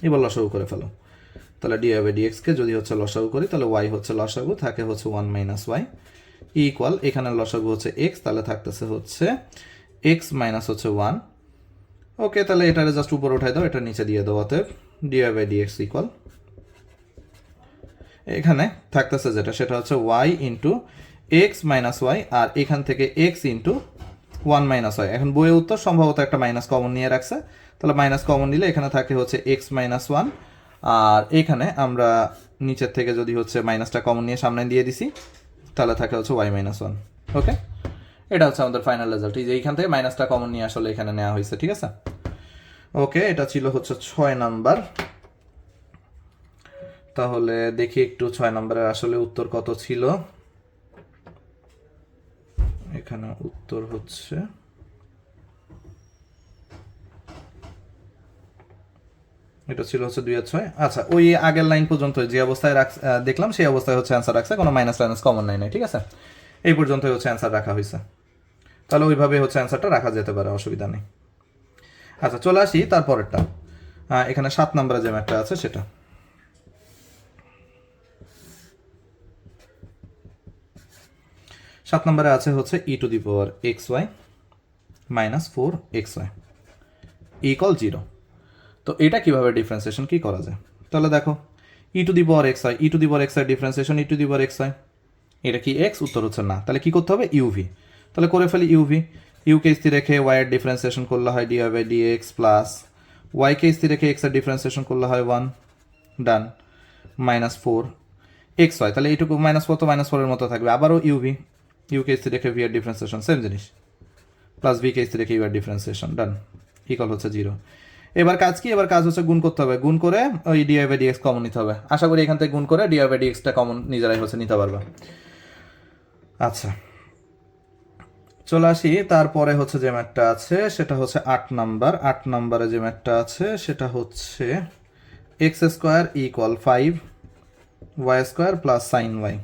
এবার লসাগু করে ফেলো, তাহলে ডিওয়াই বাই ডিএক্সকে যদি হচ্ছে লসাগু করি তাহলে ওয়াই হচ্ছে লসাগু, থাকে হচ্ছে 1 মাইনাস ওয়াই ইকুয়াল, এখানে লসাগু হচ্ছে এক্স, তাহলে থাকতেছে হচ্ছে এক্স মাইনাস হচ্ছে 1। ওকে, তাহলে এটারে জাস্ট উপরে উঠাই দাও, এটা নিচে দিয়ে দাও, অতএব ডিওয়াই বাই ডিএক্স ইকুয়াল এখানে থাকতেছে যেটা সেটা হচ্ছে y into x minus y, আর এখান থেকে x into one minus y. এখন বইয়ের উত্তর সম্ভবত একটা মাইনাস কমন নিয়ে রাখছে, তাহলে মাইনাস কমন নিলে এখানে থাকে হচ্ছে এক্স মাইনাস ওয়ান, আর এখানে আমরা নিচের থেকে যদি হচ্ছে মাইনাসটা কমন নিয়ে সামনে দিয়ে দিছি তাহলে থাকে হচ্ছে ওয়াই মাইনাস ওয়ান। ওকে, এটা হচ্ছে আমাদের ফাইনাল রেজাল্ট। এই যে এইখান থেকে মাইনাসটা কমন নিয়ে আসলে এখানে নেওয়া হয়েছে, ঠিক আছে। ওকে, এটা ছিল হচ্ছে 6 নাম্বার। তাহলে দেখি একটু 6 নম্বরের আসলে উত্তর কত ছিল। এখানে উত্তর হচ্ছে এটা ছিল হচ্ছে 2/6। আচ্ছা, ওই আগের লাইন পর্যন্ত যে অবস্থায় দেখলাম সেই অবস্থায় হচ্ছে অ্যান্সার রাখছে, কোনো মাইনাস টাইনাস কমন নাই, ঠিক আছে। এই পর্যন্তই হচ্ছে অ্যান্সার রাখা হয়েছে, তাহলে ওইভাবে হচ্ছে অ্যান্সারটা রাখা যেতে পারে, অসুবিধা নেই। আচ্ছা, চলে আসি তারপরেরটা। এখানে 7 নম্বরে যে ম্যাথটা আছে সেটা। 7 নম্বরে আছে হচ্ছে e to the power x y minus 4xy equal 0। তো এটা কিভাবে ডিফারেন্সিয়েশন কি করা যায়, তাহলে দেখো e to the power x y, e to the power x y differentiation e to the power x y, এটা কি এক্স, উত্তর হচ্ছে না, তাহলে কি করতে হবে ইউভি। তাহলে করে ফেলি ইউভি, ইউকে স্থির রেখে ওয়াই এর ডিফারেন্সিয়েশন করলে হয় ডিওয়াই বাই ডিএক্স প্লাস ওয়াইকে স্থির রেখে এক্স এর ডিফারেন্সিয়েশন করলে হয় 1, ডান, মাইনাস 4xy, তাহলে এইটুকু মাইনাস 4 তো মাইনাস 4 এর মতো থাকবে, আবারও ইউভি, ইউকে স্থির রেখে ভি এর ডিফারেন্সিয়েশন সেম জিনিস প্লাস ভি কে স্থির রেখে ইউ এর ডিফারেন্সিয়েশন, ডান, ইকুয়াল হচ্ছে 0। এবার কাজ কি, এবার কাজ হচ্ছে গুণ করতে হবে, গুণ করে ওই ডিআই বাই ডিএক্স কমন নিতে হবে। আশা করি এখান থেকে গুণ করে ডিআই বাই ডিএক্সটা কমন নিজেরাই হচ্ছে নিতে পারবে। আচ্ছা, চলে আসি তারপরে হচ্ছে যে ম্যাথটা আছে সেটা হচ্ছে 8 নাম্বার। 8 নাম্বারে যে ম্যাথটা আছে সেটা হচ্ছে x square equal 5 y square plus sign y.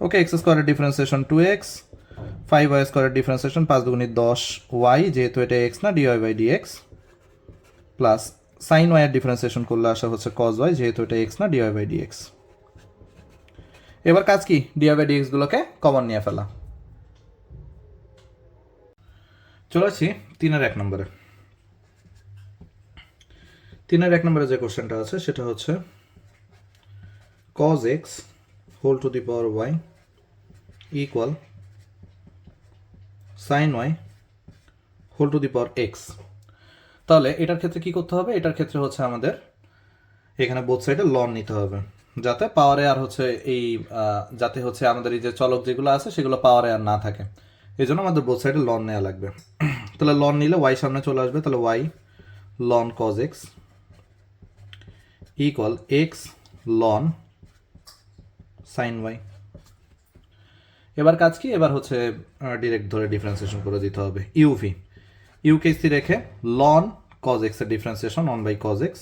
Okay, x স্কোয়ারের ডিফারেন্সিয়েশন 2x, 5y স্কোয়ারের ডিফারেন্সিয়েশন 5 দুগুণে 10y, যেহেতু এটা x না dy by dx, plus sign y এর ডিফারেন্সিয়েশন করলে আসা হচ্ছে কজ ওয়াই, যেহেতু এটা x না ডিওয়াই বাই ডিএক্স। এবার কাজ কি, ডিওয়াই বাই ডিএক্স গুলোকে কমন নিয়ে ফেলা। চলে আসি 3-1 নম্বরে। 3-1 নম্বরে যে কোশ্চেনটা আছে সেটা হচ্ছে cos x whole to the power y equal sine y whole to the power x। তাহলে এটার ক্ষেত্রে কি করতে হবে, এটার ক্ষেত্রে হচ্ছে আমাদের এখানে বোথ সাইডে লন নিতে হবে, যাতে পাওয়ারে আর হচ্ছে এই যাতে হচ্ছে আমাদের এই যে চলক যেগুলো আছে সেগুলো পাওয়ারে আর না থাকে, এই জন্য আমাদের বোথ সাইডে লন নেওয়া লাগবে। তাহলে লন নিলে ওয়াই সামনে চলে আসবে, তাহলে y ln cos x equal x ln sine y. এবার কাজ কি, এবার হচ্ছে ডিরেক্ট ধরে ডিফারেন্সিয়েশন করে দিতে হবে। ইউভি, ইউকে স্থির রেখে লন কজ এক্স এর ডিফারেন্সিয়েশন 1 বাই কজ এক্স,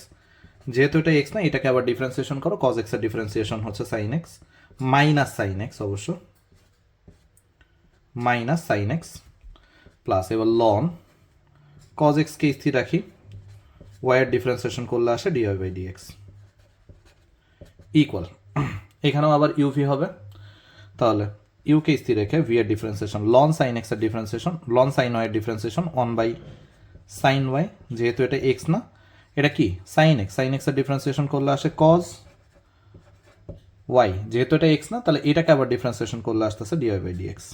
যেহেতু এটা এক্স না এটাকে আবার ডিফারেন্সিয়েশন করো, কজ এক্স এর ডিফারেন্সিয়েশন হচ্ছে sine x minus sine x, অবশ্য মাইনাস সাইন এক্স প্লাস এবার লন কজ এক্সকে স্থির রাখি, ওয়াই এর ডিফারেন্সিয়েশন করলে আসে ডিওয়াই বাই ডিএক্স ইকুয়াল, এখানেও আবার ইউভি হবে, তাহলে ইউকে স্থির রেখে ভি এর ডিফারেন্সিয়েশন লন সাইন এক্স এর ডিফারেন্সিয়েশন লন সাইন ওয়াই এর ডিফারেন্সিয়েশন 1 বাই সাইন ওয়াই, যেহেতু এটা এক্স না এটা কি সাইন এক্স, সাইন এক্স এর ডিফারেন্সিয়েশন করলে আসে কজ ওয়াই, যেহেতু এটা এক্স না তাহলে এটাকে আবার ডিফারেন্সিয়েশন করলে আসতেছে ডিওয়াই বাই ডিএক্স।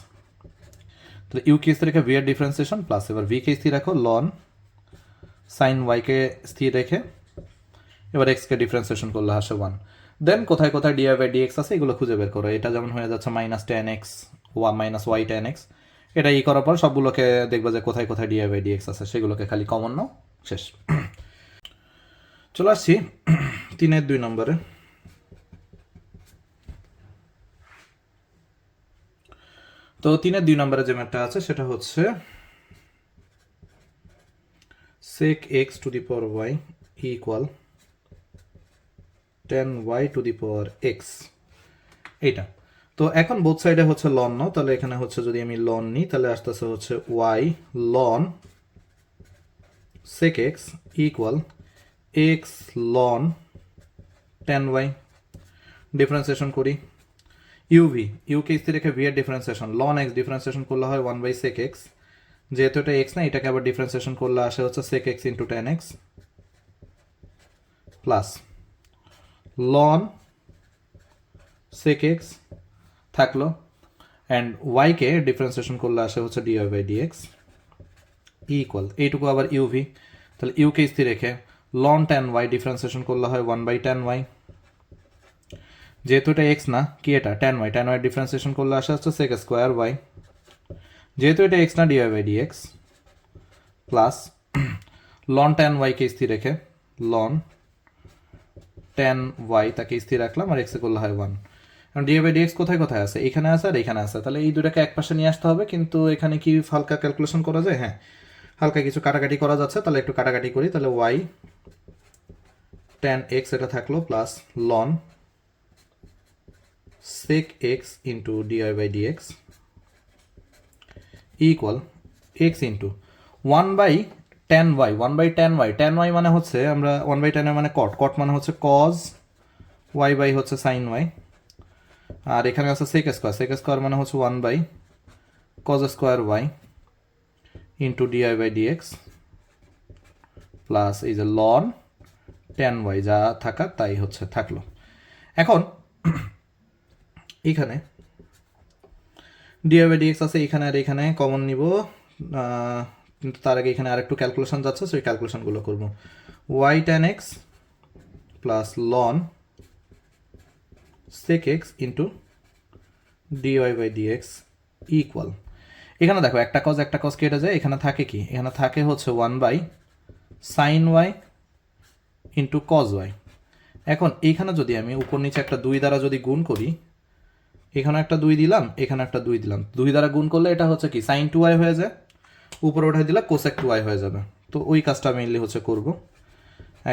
তাহলে ইউকে স্থির রেখে ভি এর ডিফারেন্সিয়েশন প্লাস এবার ভি কে স্থির রাখো লন সাইন ওয়াইকে স্থির রেখে এবার এক্সকে ডিফারেন্সিয়েশন করলে আসে 1। দেন কোথায় কোথায় ডিওয়াই বাই ডিএক্স আছে এগুলো খুঁজে বের করো। এটা যেমন হয়ে যাচ্ছে minus tan x minus y tan x, এটা ই করার পর সবগুলোকে দেখবে যে কোথায় কোথায় ডিওয়াই বাই ডিএক্স আছে সেগুলোকে খালি কমন নাও, শেষ। চলে আসছি 3-2 নম্বরে। তো 3-2 নম্বরে যে ম্যাথটা আছে সেটা হচ্ছে sec x to the power y equal tan y to the power x, এইটা। তো এখন বোথ সাইডে হচ্ছে লন নাও, তাহলে এখানে হচ্ছে যদি আমি লন নিই তাহলে আসতেছে হচ্ছে y ln sec x equal x ln tan y। Differentiation করি, ইউভি ইউকে স্থির রেখে ভি এর ডিফারেন্সিয়েশন লন এক্স ডিফারেন্সিয়েশন করলে হয় 1 বাই sec x, যেহেতু এটা এক্স না এটাকে আবার ডিফারেন্সিয়েশন করলে আসে হচ্ছে sec x into tan x plus ln sec x থাকলো, অ্যান্ড ওয়াইকে ডিফারেন্সিয়েশন করলে আসে হচ্ছে ডিওয়াই বাই ডিএক্স ইকুয়াল এইটুকু আবার ইউভি, তাহলে ইউকে স্থির রেখে লন ট্যান ওয়াই ডিফারেন্সিয়েশন করলে হয় 1/tan y, যেহেতু এটা এক্স না কি এটা ট্যান ওয়াই ডিফারেন্সিয়েশন করলে আসে হচ্ছে সেক স্কোয়ার ওয়াই, যেহেতু এটা এক্স না dy by dx plus ln tan ওয়াইকে স্থির রেখে লন ট্যান ওয়াই তাকে স্থির রাখলাম আর এক্সে করলে হয় 1, কারণ ডিওয়াই বাই ডিএক্স কোথায় কোথায় আছে, এখানে আছে আর এখানে আছে, তাহলে এই দুটাকে এক পাশে নিয়ে আসতে হবে, কিন্তু এখানে কি হালকা ক্যালকুলেশন করা যায়, হ্যাঁ হালকা কিছু কাটাকাটি করা যাচ্ছে, তাহলে একটু কাটাকাটি করি, তাহলে ওয়াই ট্যান এক্স এটা থাকলো plus loan sec x into dy by dx equal x into 1/tan y, 1/tan y, tan y মানে হচ্ছে আমরা 1/tan y মানে cot মানে হচ্ছে cos y বাই হচ্ছে sin y, আর এখানে আছে sec স্কোয়ার মানে হচ্ছে 1/cos square y into dy by dx plus এই যে ln tan y যা থাকা তাই হচ্ছে থাকলো। এখন এখানে ডিআই বাই ডিএক্স আছে, এখানে আর এখানে কমন নিব, কিন্তু তার আগে এখানে আরেকটু ক্যালকুলেশন যাচ্ছে, সেই ক্যালকুলেশনগুলো করবো। Y tan x plus ln sec x into dy by dx equal, এখানে দেখো একটা কজ কেটে যায়, এখানে থাকে কি, এখানে থাকে হচ্ছে 1/sin y into cos Y. এখন এইখানে যদি আমি উপর নিচে একটা 2 দ্বারা যদি গুণ করি, এখানে একটা 2 দিলাম, এখানে একটা 2 দিলাম, 2 দ্বারা গুণ করলে এটা হচ্ছে কি sin 2y হয়ে যায়, উপরে উঠাই দিলে cosec 2y হয়ে যাবে, তো ওই কাজটা মেইনলি হচ্ছে করব।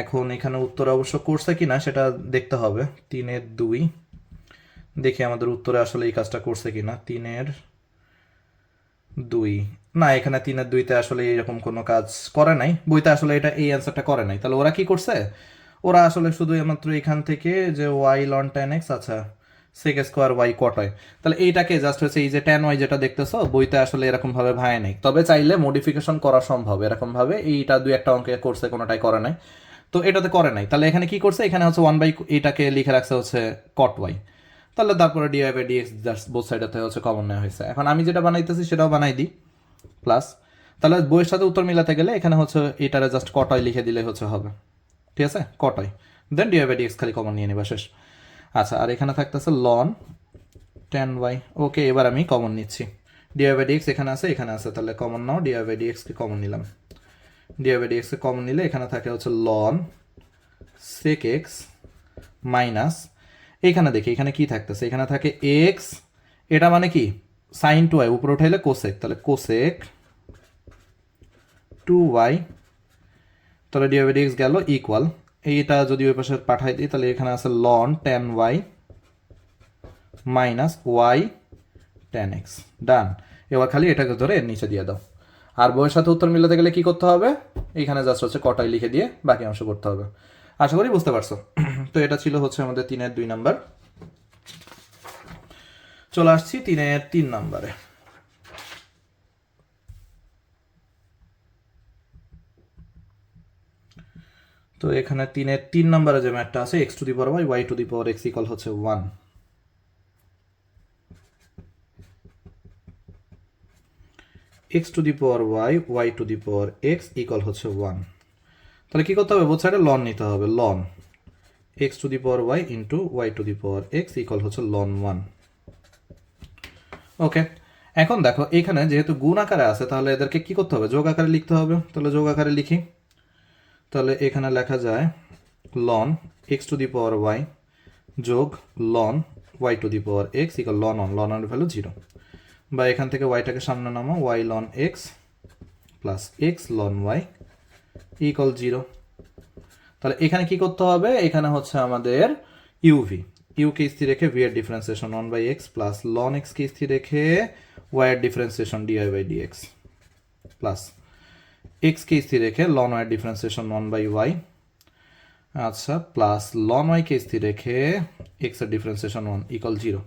এখন এখানে উত্তর অবশ্য করছে কি না সেটা দেখতে হবে, 3/2 দেখি আমাদের উত্তরে আসলে এই কাজটা করছে কি না, 3/2 না, এখানে 3/2-তে আসলে এরকম কোনো কাজ করে নাই, বইতে আসলে এটা এই অ্যান্সারটা করে নাই, তাহলে ওরা কি করছে, ওরা আসলে শুধু মাত্র এখান থেকে যে y ln tan x, আচ্ছা sec স্কোয়ার y cot হয়, তাহলে এইটাকে জাস্ট হচ্ছে এই যে tan y যেটা দেখতেছো বইতে আসলে এরকম ভাবে ভাঙে নাই, তবে চাইলে মডিফিকেশন করা সম্ভব এরকম ভাবে, এইটা 2-1টা অঙ্কে করছে কোনোটাই করে নাই, তো এটাতে করে নাই, তাহলে এখানে কি করছে, এখানে হচ্ছে 1/, এটাকে লিখে রাখছে হচ্ছে cot y, তাহলে তারপরে dy by dx just both সাইডেতে হচ্ছে কমন নেওয়া হয়েছে। এখন আমি যেটা বানাইতেছি সেটাও বানাই দিই প্লাস, তাহলে বইয়ের সাথে উত্তর মিলাতে গেলে এখানে হচ্ছে এটারে জাস্ট cot y লিখে দিলে হচ্ছে হবে, ঠিক আছে cot y, then dy by dx খালি কমন নিয়ে নিবা শেষ। আচ্ছা, আর এখানে থাকতেছে লন ট্যান ওয়াই, ওকে এবার আমি কমন নিচ্ছি, ডিআই বাই ডিএক্স এখানে আছে, তাহলে কমন নাও, ডিআই বাই ডিএক্সকে কমন নিলাম, ডিআই বাই ডিএক্সকে কমন নিলে এখানে থাকে হচ্ছে লন সেক এক্স মাইনাস, এখানে দেখি এখানে কি থাকতেছে, এখানে থাকে এক্স, এটা মানে কি সাইন 2y, উপরে উঠাইলে কোসেক, তাহলে কোসেক 2y, তাহলে ডিআই বাই ডিএক্স গেল ইকুয়াল, এইটা যদি ওই পাশে পাঠাই দিই তাহলে এখানে আছে ln tan y minus y tan x, done. এবার খালি এটাকে ধরে এর নিচে দিয়ে দাও, আর বইয়ের সাথে উত্তর মিলাতে গেলে কি করতে হবে, এইখানে জাস্ট হচ্ছে কটাই লিখে দিয়ে বাকি অংশ করতে হবে, আশা করি বুঝতে পারছো। তো এটা ছিল হচ্ছে আমাদের 3-2 নাম্বার, চলে আসছি 3-3 নাম্বারে। তো এখানে 3-3 নাম্বারে যে ম্যাথটা আছে x to the power y to the power x equal হচ্ছে 1, x to the power y to the power x equal হচ্ছে 1, তাহলে কি করতে হবে, বোথ সাইডে লন নিতে হবে, ln x to the power y into y to the power x equal হচ্ছে লন 1, ওকে। এখন দেখো এখানে যেহেতু গুণ আকারে আছে তাহলে এদেরকে কি করতে হবে, যোগ আকারে লিখতে হবে, তাহলে যোগ আকারে লিখি, তাহলে এখানে লেখা যায় ln x to the power y যোগ ln y to the power x equal ln এর ভ্যালু 0, বা এখান থেকে ওয়াইটাকে সামনে নামো, y ln x plus x ln y equal 0, তাহলে এখানে কি করতে হবে, এখানে হচ্ছে আমাদের ইউকে স্থির রেখে ভি এর differentiation 1/x plus ln x কে স্থির রেখে y এর differentiation dy by dx plus x কে স্থির রেখে লন y এর ডিফারেন্সিয়েশন 1/y, আচ্ছা প্লাস লন y কে স্থির রেখে x এর ডিফারেন্সিয়েশন 1 ইকুয়াল 0।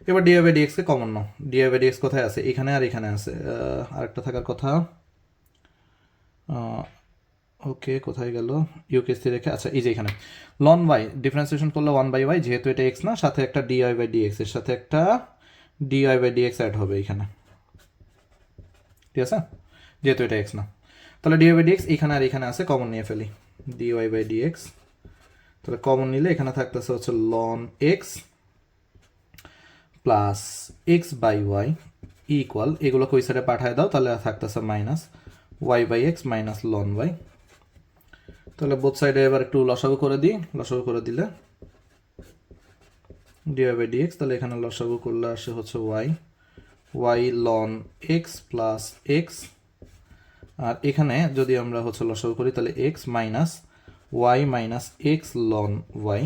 এবার ডিআই বাই ডিএক্স কে কমন নাও, ডিআই বাই ডিএক্স কোথায় আছে, এখানে আর এখানে আছে, আরেকটা থাকার কথা, ওকে, কোথায় গেল? ইউকে স্থির রেখে, আচ্ছা এই যে এখানে লন ওয়াই ডিফারেন্সিয়েশন করলে 1/y, যেহেতু এটা এক্স না, সাথে একটা dy/dx, এর সাথে একটা dy/dx অ্যাড হবে এখানে, ঠিক আছে, যেহেতু এটা এক্স না। তাহলে dy/dx এখানে আর এখানে আছে, কমন নিয়ে ফেলি, dy/dx, তাহলে কমন নিলে এখানে থাকতেছে হচ্ছে ln x plus x/y equal, এগুলোকে ওই সাইডে পাঠায় দাও, তাহলে থাকতেছে minus y/x minus loan y। তাহলে বোথ সাইডে এবার একটু লসাগু করে দিই, লসাগু করে দিলে dy/dx, তাহলে এখানে লসাগু করলে আসে হচ্ছে y ln x plus x, আর এখানে যদি আমরা হচ্ছে লসাগু করি তাহলে x minus y minus x ln y।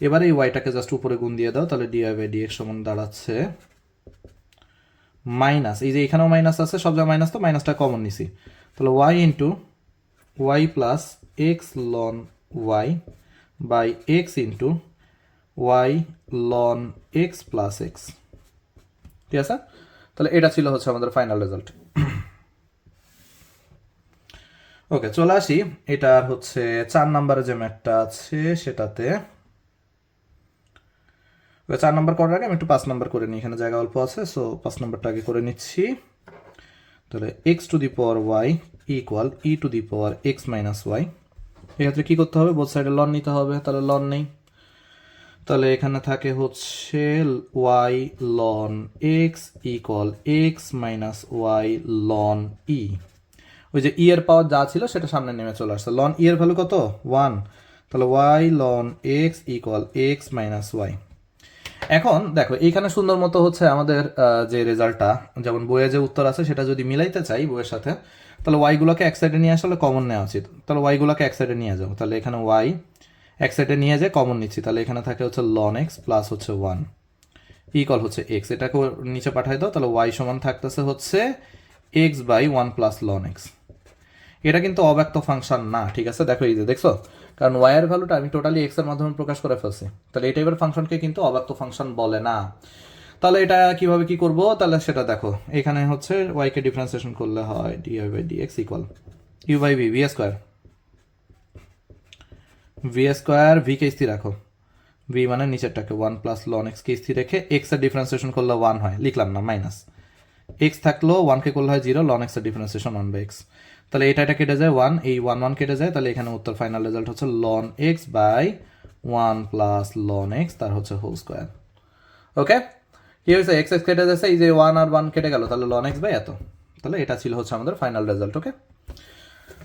এবারে এই ওয়াইটাকে জাস্ট উপরে গুণ দিয়ে দাও, তাহলে dy/dx সমান দাঁড়াচ্ছে মাইনাস, এই যে এখানেও মাইনাস আছে, সব জায়গায় মাইনাস, তো মাইনাসটা কমন নিছি, তাহলে y into y plus x ln y by x into y ln x plus x, ঠিক আছে। তাহলে এটা ছিল হচ্ছে আমাদের ফাইনাল রেজাল্ট। ওকে, চলে আসি এটার হচ্ছে 4 নম্বরে যে ম্যাথটা আছে সেটাতে। 4 নম্বর করার আগে আমি একটু 5 নম্বর করে নিই, এখানে জায়গা অল্প আছে, সো 5 নম্বরটা আগে করে নিচ্ছি। তাহলে x to the power y equal e to the power x minus y. এক্ষেত্রে কী করতে হবে? বোথ সাইডে লন নিতে হবে, তাহলে লন নেই, তাহলে এখানে থাকে হচ্ছে y ln x equal x minus y ln e. ওই যে ই এর পাওয়ার যা ছিল সেটা সামনে নেমে চলে আসছে, লন ই এর ভ্যালু কত? 1, তাহলে y ln x equal x minus y. এখন দেখো এইখানে সুন্দর মতো হচ্ছে আমাদের যে রেজাল্টটা, যেমন বইয়ে যে উত্তর আছে সেটা যদি মিলাইতে চাই বইয়ের সাথে, তাহলে ওয়াইগুলোকে এক সাইডে নিয়ে আসলে কমন নেওয়া উচিত, তাহলে ওয়াইগুলোকে এক সাইডে নিয়ে যাও, তাহলে এখানে ওয়াই এক সাইডে নিয়ে যে কমন নিচ্ছি, তাহলে এখানে থাকে হচ্ছে লন এক্স প্লাস হচ্ছে 1 ইকুয়াল হচ্ছে এক্স, এটাকে নিচে পাঠাই দাও, তাহলে ওয়াই সমান থাকতেছে হচ্ছে x by 1 plus ln x. এটা কিন্তু অব্যক্ত ফাংশন না, ঠিক আছে, দেখো এই যে দেখছো, কারণ ওয়াই এর ভ্যালুটা আমি টোটালি এক্স এর মাধ্যমে প্রকাশ করে ফেলছি, তাহলে এই টাইপের ফাংশনকে কিন্তু অব্যক্ত ফাংশন বলে না। তাহলে এটা কিভাবে কি করব, তাহলে সেটা দেখো, এখানে হচ্ছে ওয়াই কে ডিফারেন্সিয়েশন করলে হয় dy/dx equal u by v, v square, v square, v কে স্থির রাখো, ভি মানে নিচেরটাকে 1 প্লাস লন এক্স কে স্থির রেখে এক্স এর ডিফারেন্সিয়েশন করলে 1 হয়, লিখলাম না, মাইনাস এক্স থাকলো 1 কে করলে হয় 0, লন এক্স এর ডিফারেন্সিয়েশন 1 বাই এক্স, তাহলে এটা কেটে যায় 1, এই 1 কেটে যায়, তাহলে এখানে উত্তর ফাইনাল রেজাল্ট হচ্ছে ln x by 1 plus ln x, তার হচ্ছে হোল স্কোয়ার। ওকে, কি হয়েছে? এক্স এক্স কেটে যাচ্ছে, এই যে 1 আর 1 কেটে গেল, তাহলে লন এক্স বাই এত, তাহলে এটা ছিল হচ্ছে আমাদের ফাইনাল রেজাল্ট। ওকে,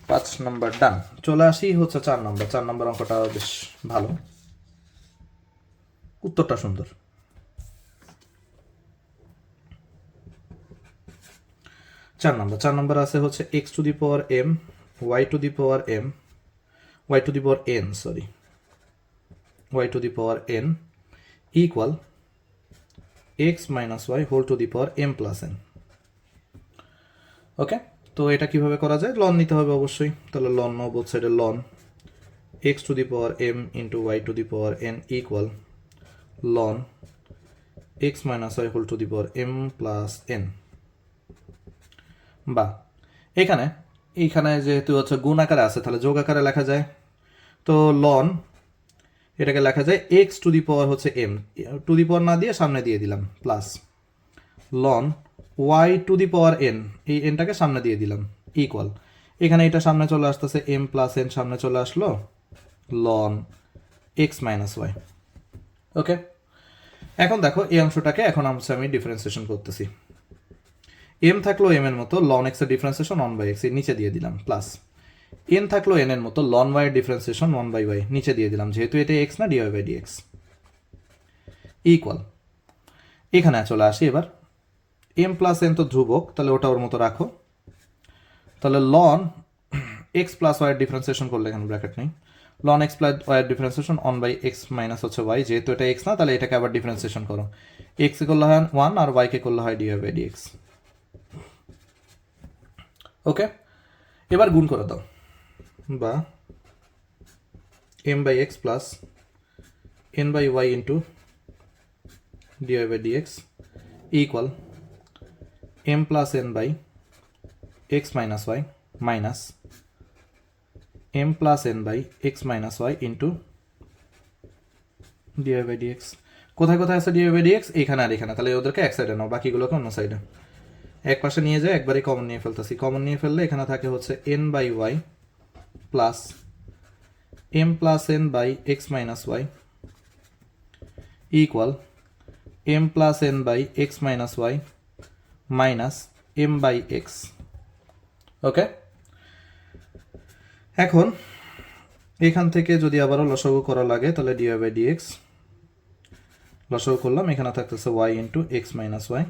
5 নম্বর ডান। চলে আসি হচ্ছে 4 নম্বর। 4 নম্বর অঙ্কটা বেশ ভালো, উত্তরটা সুন্দর। 4 নম্বর আছে হচ্ছে x to the power m y to the power m y to the power n, sorry, y to the power n equal x minus y whole to the power m plus n. Okay, তো এটা কিভাবে করা যায়? Loan নিতে হবে অবশ্যই, তাহলে ln নাও বোথ সাইডে, ln x to the power m into y to the power n equal ln x minus y whole to the power m plus n. বা এইখানে যেহেতু হচ্ছে গুণ আকারে আছে, তাহলে যোগ আকারে লেখা যায়, তো লন এটাকে লেখা যায় এক্স টু দি পাওয়ার হচ্ছে এম, টু দি পাওয়ার না দিয়ে সামনে দিয়ে দিলাম, plus ln y to the power n, এই এনটাকে সামনে দিয়ে দিলাম, ইকুয়াল, এখানে এটা সামনে চলে আসতেছে, এম প্লাস এন সামনে চলে আসলো, লন এক্স মাইনাস ওয়াই। ওকে, এখন দেখো এই অংশটাকে এখন আমি ডিফারেন্সিয়েশন করতেছি, এম থাকলো এম এর মতো, লন এক্স এর ডিফারেন্সিয়েশন 1 বাই এক্স নিচে দিয়ে দিলাম, প্লাস এন থাকলো এন এর মতো, লন ওয়াই এর ডিফারেন্সিয়েশন 1 বাই ওয়াই নিচে দিয়ে দিলাম, যেহেতু এটা এক্স না, dy/dx ইকুয়াল, এখানে চলে আসি এবার, এম প্লাস এন তো ধ্রুবক, তাহলে ওটা ওর মতো রাখো, তাহলে লন এক্স প্লাস ওয়াই এর ডিফারেন্সিয়েশন করলে এখানে ব্র্যাকেট নেই, লন এক্স প্লাস ওয়াই এর ডিফারেন্সিয়েশন 1 বাই এক্স মাইনাস হচ্ছে ওয়াই, যেহেতু এটা এক্স না, তাহলে এটাকে আবার ডিফারেন্সিয়েশন করো, এক্স কে করলে হয় 1 আর ওয়াই কে করলে হয় dy/dx। ওকে, এবার গুণ করে দাও, বা m by x plus n by Y into dy/dx equal m plus n by x minus y minus m plus n by x minus y into dy by dx. কোথায় কোথায় আছে ডিওয়াই বাই ডিএক্স? এখানে আর এখানে, তাহলে ওদেরকে এক সাইডে নাও, বাকিগুলোকে অন্য সাইডে। এক পাশে নিয়ে যায়, একবারে কমন নিয়ে ফেলতেছি। কমন নিয়ে ফেললে এখানে থাকে হচ্ছে n by y plus m plus n by x minus y equal m plus n by x minus y minus m by x. Okay, এখন এখান থেকে যদি আবারও লসাগু করা লাগে তাহলে ডিওয়াই বাই ডিএক্স লসাগু করলাম, এখানে থাকতেছে y into x minus y,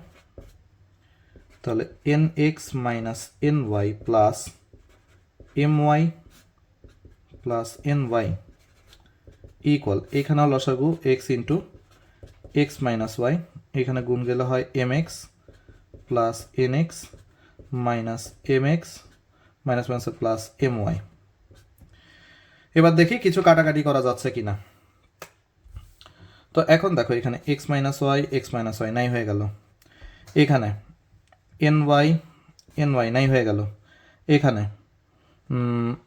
তাহলে n x minus n y plus m y plus n y equal এখানেও লসাগু x into x minus y, এখানে গুণ গেলে হয় m x plus n x minus m x minus minus plus m y. এবার দেখি কিছু কাটাকাটি করা যাচ্ছে কিনা। তো এখন দেখো এখানে এক্স মাইনাস ওয়াই নাই হয়ে গেল, এখানে এন ওয়াই নাই হয়ে গেল, এখানে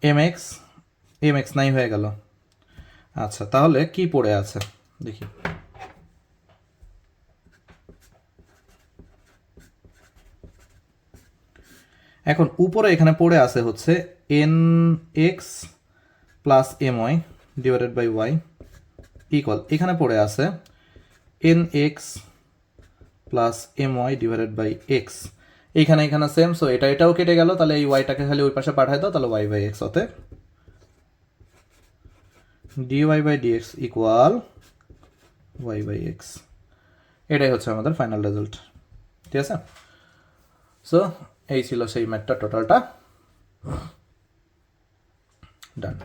এম এক্স নাই হয়ে গেল। আচ্ছা, তাহলে কি পড়ে আছে দেখি। এখন উপরে এখানে পড়ে আছে হচ্ছে n x plus m y divided by y equal এখানে পড়ে আছে n x plus m y divided by x. এখানে সেম, সো এটাও কেটে গেল, তাহলে এই ওয়াইটাকে খালি ওই পাশে পাঠাই দাও, তাহলে ওয়াই বাই এক্স হতে dy by dx equal y by x. এটাই হচ্ছে আমাদের ফাইনাল রেজাল্ট। ঠিক আছে, সো এই ছিল সেই ম্যাথটা, টোটালটা ডান।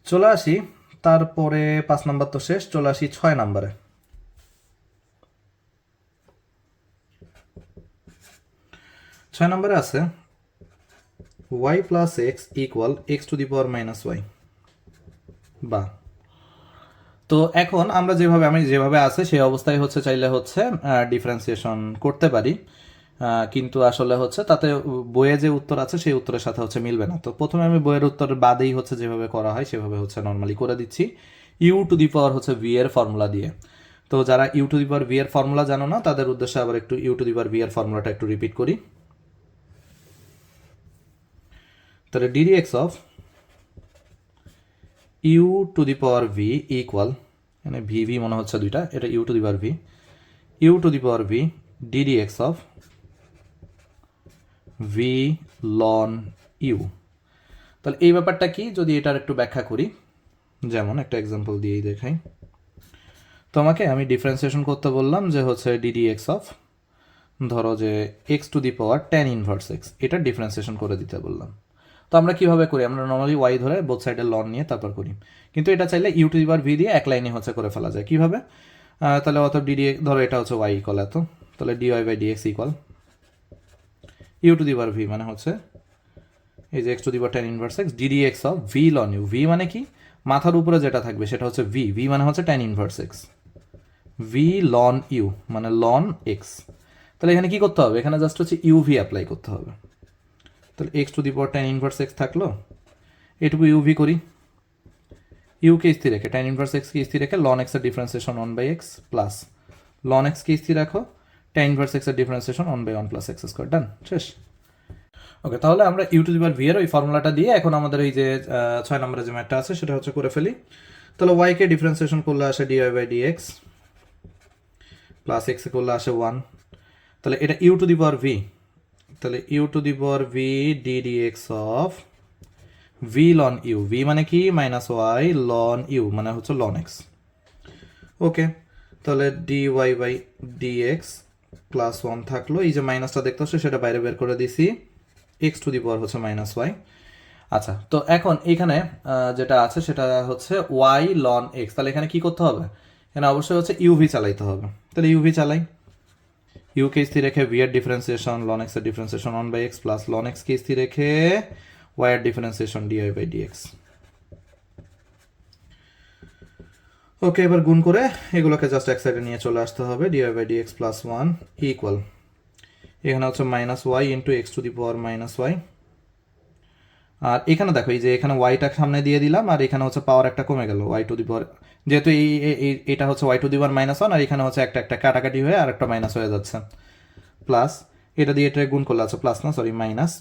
চলে আসি তারপরে 5 নাম্বার তো শেষ, চলে আসি 6 নাম্বারে। 6 নাম্বারে আছে y plus x equal x to the power minus y. বা তো এখন আমরা আমি যেভাবে আছে সেই অবস্থায় হচ্ছে চাইলে হচ্ছে ডিফারেন্সিয়েশন করতে পারি, কিন্তু আসলে হচ্ছে তাতে বইয়ে যে উত্তর আছে সেই উত্তরের সাথে হচ্ছে মিলবে না। তো প্রথমে আমি বইয়ের উত্তরের বাদেই হচ্ছে যেভাবে করা হয় সেভাবে হচ্ছে নর্মালি করে দিচ্ছি, ইউ টু দি পাওয়ার হচ্ছে ভি এর ফর্মুলা দিয়ে। তো যারা u to the power v এর ফর্মুলা জানো না তাদের উদ্দেশ্যে আবার একটু u to the power v এর ফর্মুলাটা একটু রিপিট করি। তাহলে d d x of u to the power v equal, মানে ভি মনে হচ্ছে দুইটা, এটা u to the power v, u to the power v d d x of v ln u. তাহলে এই ব্যাপারটা কি, যদি এটার একটু ব্যাখ্যা করি, যেমন একটা এক্সাম্পল দিয়েই দেখাই। তোমাকে আমি ডিফারেন্সিয়েশন করতে বললাম যে হচ্ছে ডিডি এক্স অফ, ধরো যে x to the power tan inverse x, এটা ডিফারেন্সিয়েশন করে দিতে বললাম। তো আমরা কিভাবে করি, আমরা নর্মালি ওয়াই ধরে বোথ সাইডে লন নিয়ে তারপর করি, কিন্তু এটা চাইলে u to the power v দিয়ে এক লাইনে হচ্ছে করে ফেলা যায়। কিভাবে, তাহলে অত ডিডি, ধরো এটা হচ্ছে ওয়াই ইকুয়াল এত, তাহলে dy by dx equal u to the power v মানে হচ্ছে এই যে x to the power tan inverse x d d x of v ln u. V মানে কি, মাথার উপরে যেটা থাকবে সেটা হচ্ছে ভি মানে হচ্ছে tan inverse x, v ln u মানে লন এক্স। তাহলে এখানে কি করতে হবে, এখানে জাস্ট হচ্ছে ইউভি অ্যাপ্লাই করতে হবে। তাহলে x to the power tan inverse x থাকলো, এটুকু ইউভি করি, ইউকে স্থির রেখে ট্যান ইনভার্স এক্সকে স্থির রেখে লন এক্সের ডিফারেন্সিয়েশন 1/x প্লাস লন এক্সকে স্থির রাখো, ট্যান ইনভার্স এক্সের differentiation 1/1 plus x square. Done, শেষ। ওকে, তাহলে আমরা u to the power v এর ওই ফর্মুলাটা দিয়ে এখন আমাদের এই যে 6 নম্বরে যে ম্যাথটা আছে সেটা হচ্ছে করে ফেলি। তাহলে ওয়াইকে ডিফারেন্সিয়েশন করলে আসে dy by dx plus x করলে আসে 1, তাহলে এটা u to the power v, তাহলে u to the power v d d x of v ln u, v মানে কি মাইনাস ওয়াই, লন ইউ মানে হচ্ছে লন এক্স। ওকে, তাহলে ডিওয়াই বাই ডিএক্স প্লাস 1 থাকলো, এই যে মাইনাসটা দেখতে হচ্ছে সেটা বাইরে বের করে দিছি, এক্স টু দি পাওয়ার হচ্ছে মাইনাস ওয়াই। আচ্ছা, তো এখন এখানে যেটা আছে সেটা হচ্ছে ওয়াই লন এক্স, তাহলে এখানে কি করতে হবে, এখানে অবশ্যই হচ্ছে ইউভি চালাইতে হবে। তাহলে ইউভি চালাই, ইউকে স্থির রেখে ভি এর ডিফারেন্সিয়েশন লন এক্স এর differentiation 1/x plus ln x কে স্থির রেখে ওয়াই এর differentiation dy by dx. Okay, এবার গুণ করে এগুলোকে জাস্ট এক সাইডে নিয়ে চলে আসতে হবে, dy by dx plus 1 equal এখানে হচ্ছে minus y into x to the power minus y. আর এখানে দেখো এই যে এখানে ওয়াইটা সামনে দিয়ে দিলাম, আর এখানে হচ্ছে পাওয়ার একটা কমে গেল ওয়াই টু দি পাওয়ার, যেহেতু এটা হচ্ছে y to the power minus one, আর এখানে হচ্ছে একটা একটা কাটাকাটি হয়ে আর একটা মাইনাস হয়ে যাচ্ছে, প্লাস এটা দিয়ে এটা গুণ করলে আছে প্লাস না sorry minus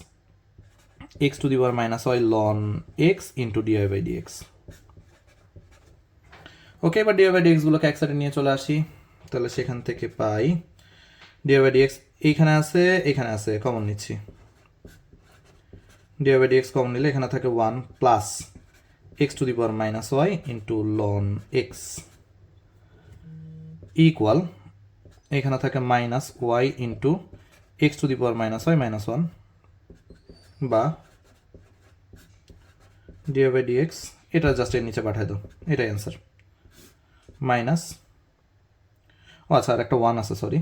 x to the power minus y ln x into dy by dx. Okay, এবার ডিওয়াই বাই ডিএক্স গুলোকে এক সাইডে নিয়ে চলে আসি, তাহলে সেখান থেকে পাই ডিওয়াই বাই ডিএক্স এইখানে আছে কমন নিচ্ছি, ডিওয়াই বাই ডিএক্স কমন নিলে এখানে থাকে one plus x to the power minus y into ln x equal এখানে থাকে minus y into x to the power minus y minus one, বা dy by dx এটা just এর নিচে পাঠাই দাও, এটাই অ্যান্সার। মাইনাস আচ্ছা আর একটা ওয়ান আছে সরি,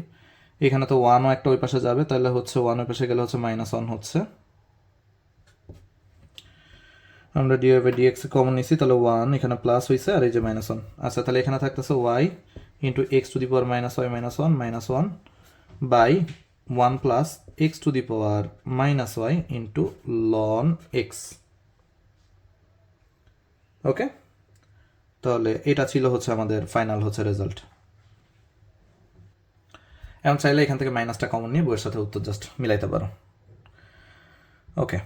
এখানে তো ওয়ানও একটা ওই পাশে যাবে, তাহলে হচ্ছে ওয়ান ওই পাশে গেলে হচ্ছে মাইনাস ওয়ান হচ্ছে, আমরা ডিওয়াই বাই ডিএক্স কমন নিছি, তাহলে ওয়ান এখানে প্লাস হয়েছে আর এই যে মাইনাস ওয়ান। আচ্ছা তাহলে এখানে থাকতেছে y into x to the power minus y minus one by one plus x to the power minus y into ln x. Okay, তাহলে এটা ছিল হচ্ছে আমাদের ফাইনাল হচ্ছে রেজাল্ট। এখন চাইলে এখান থেকে মাইনাসটা কমন নিয়ে বইয়ের সাথে উত্তর জাস্ট মিলাইতে পারো। ওকে,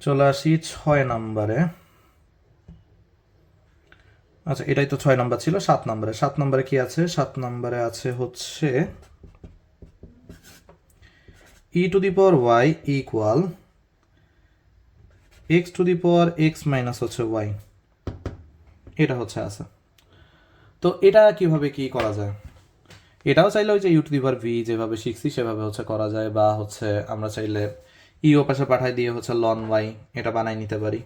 চলে আসি 6 নম্বরে। আচ্ছা এটাই তো 6 নম্বর ছিল। 7 নম্বরে কি আছে? 7 নম্বরে আছে হচ্ছে e to the power y equal x to the power x minus হচ্ছে y, এটা হচ্ছে আছে। তো এটা কিভাবে কি করা যায়? এটাও চাইলে ওই যে u to the power v যেভাবে শিখছি সেভাবে হচ্ছে করা যায়, বা হচ্ছে আমরা চাইলে ই ও পাশে পাঠাই দিয়ে হচ্ছে লন y এটা বানাই নিতে পারি।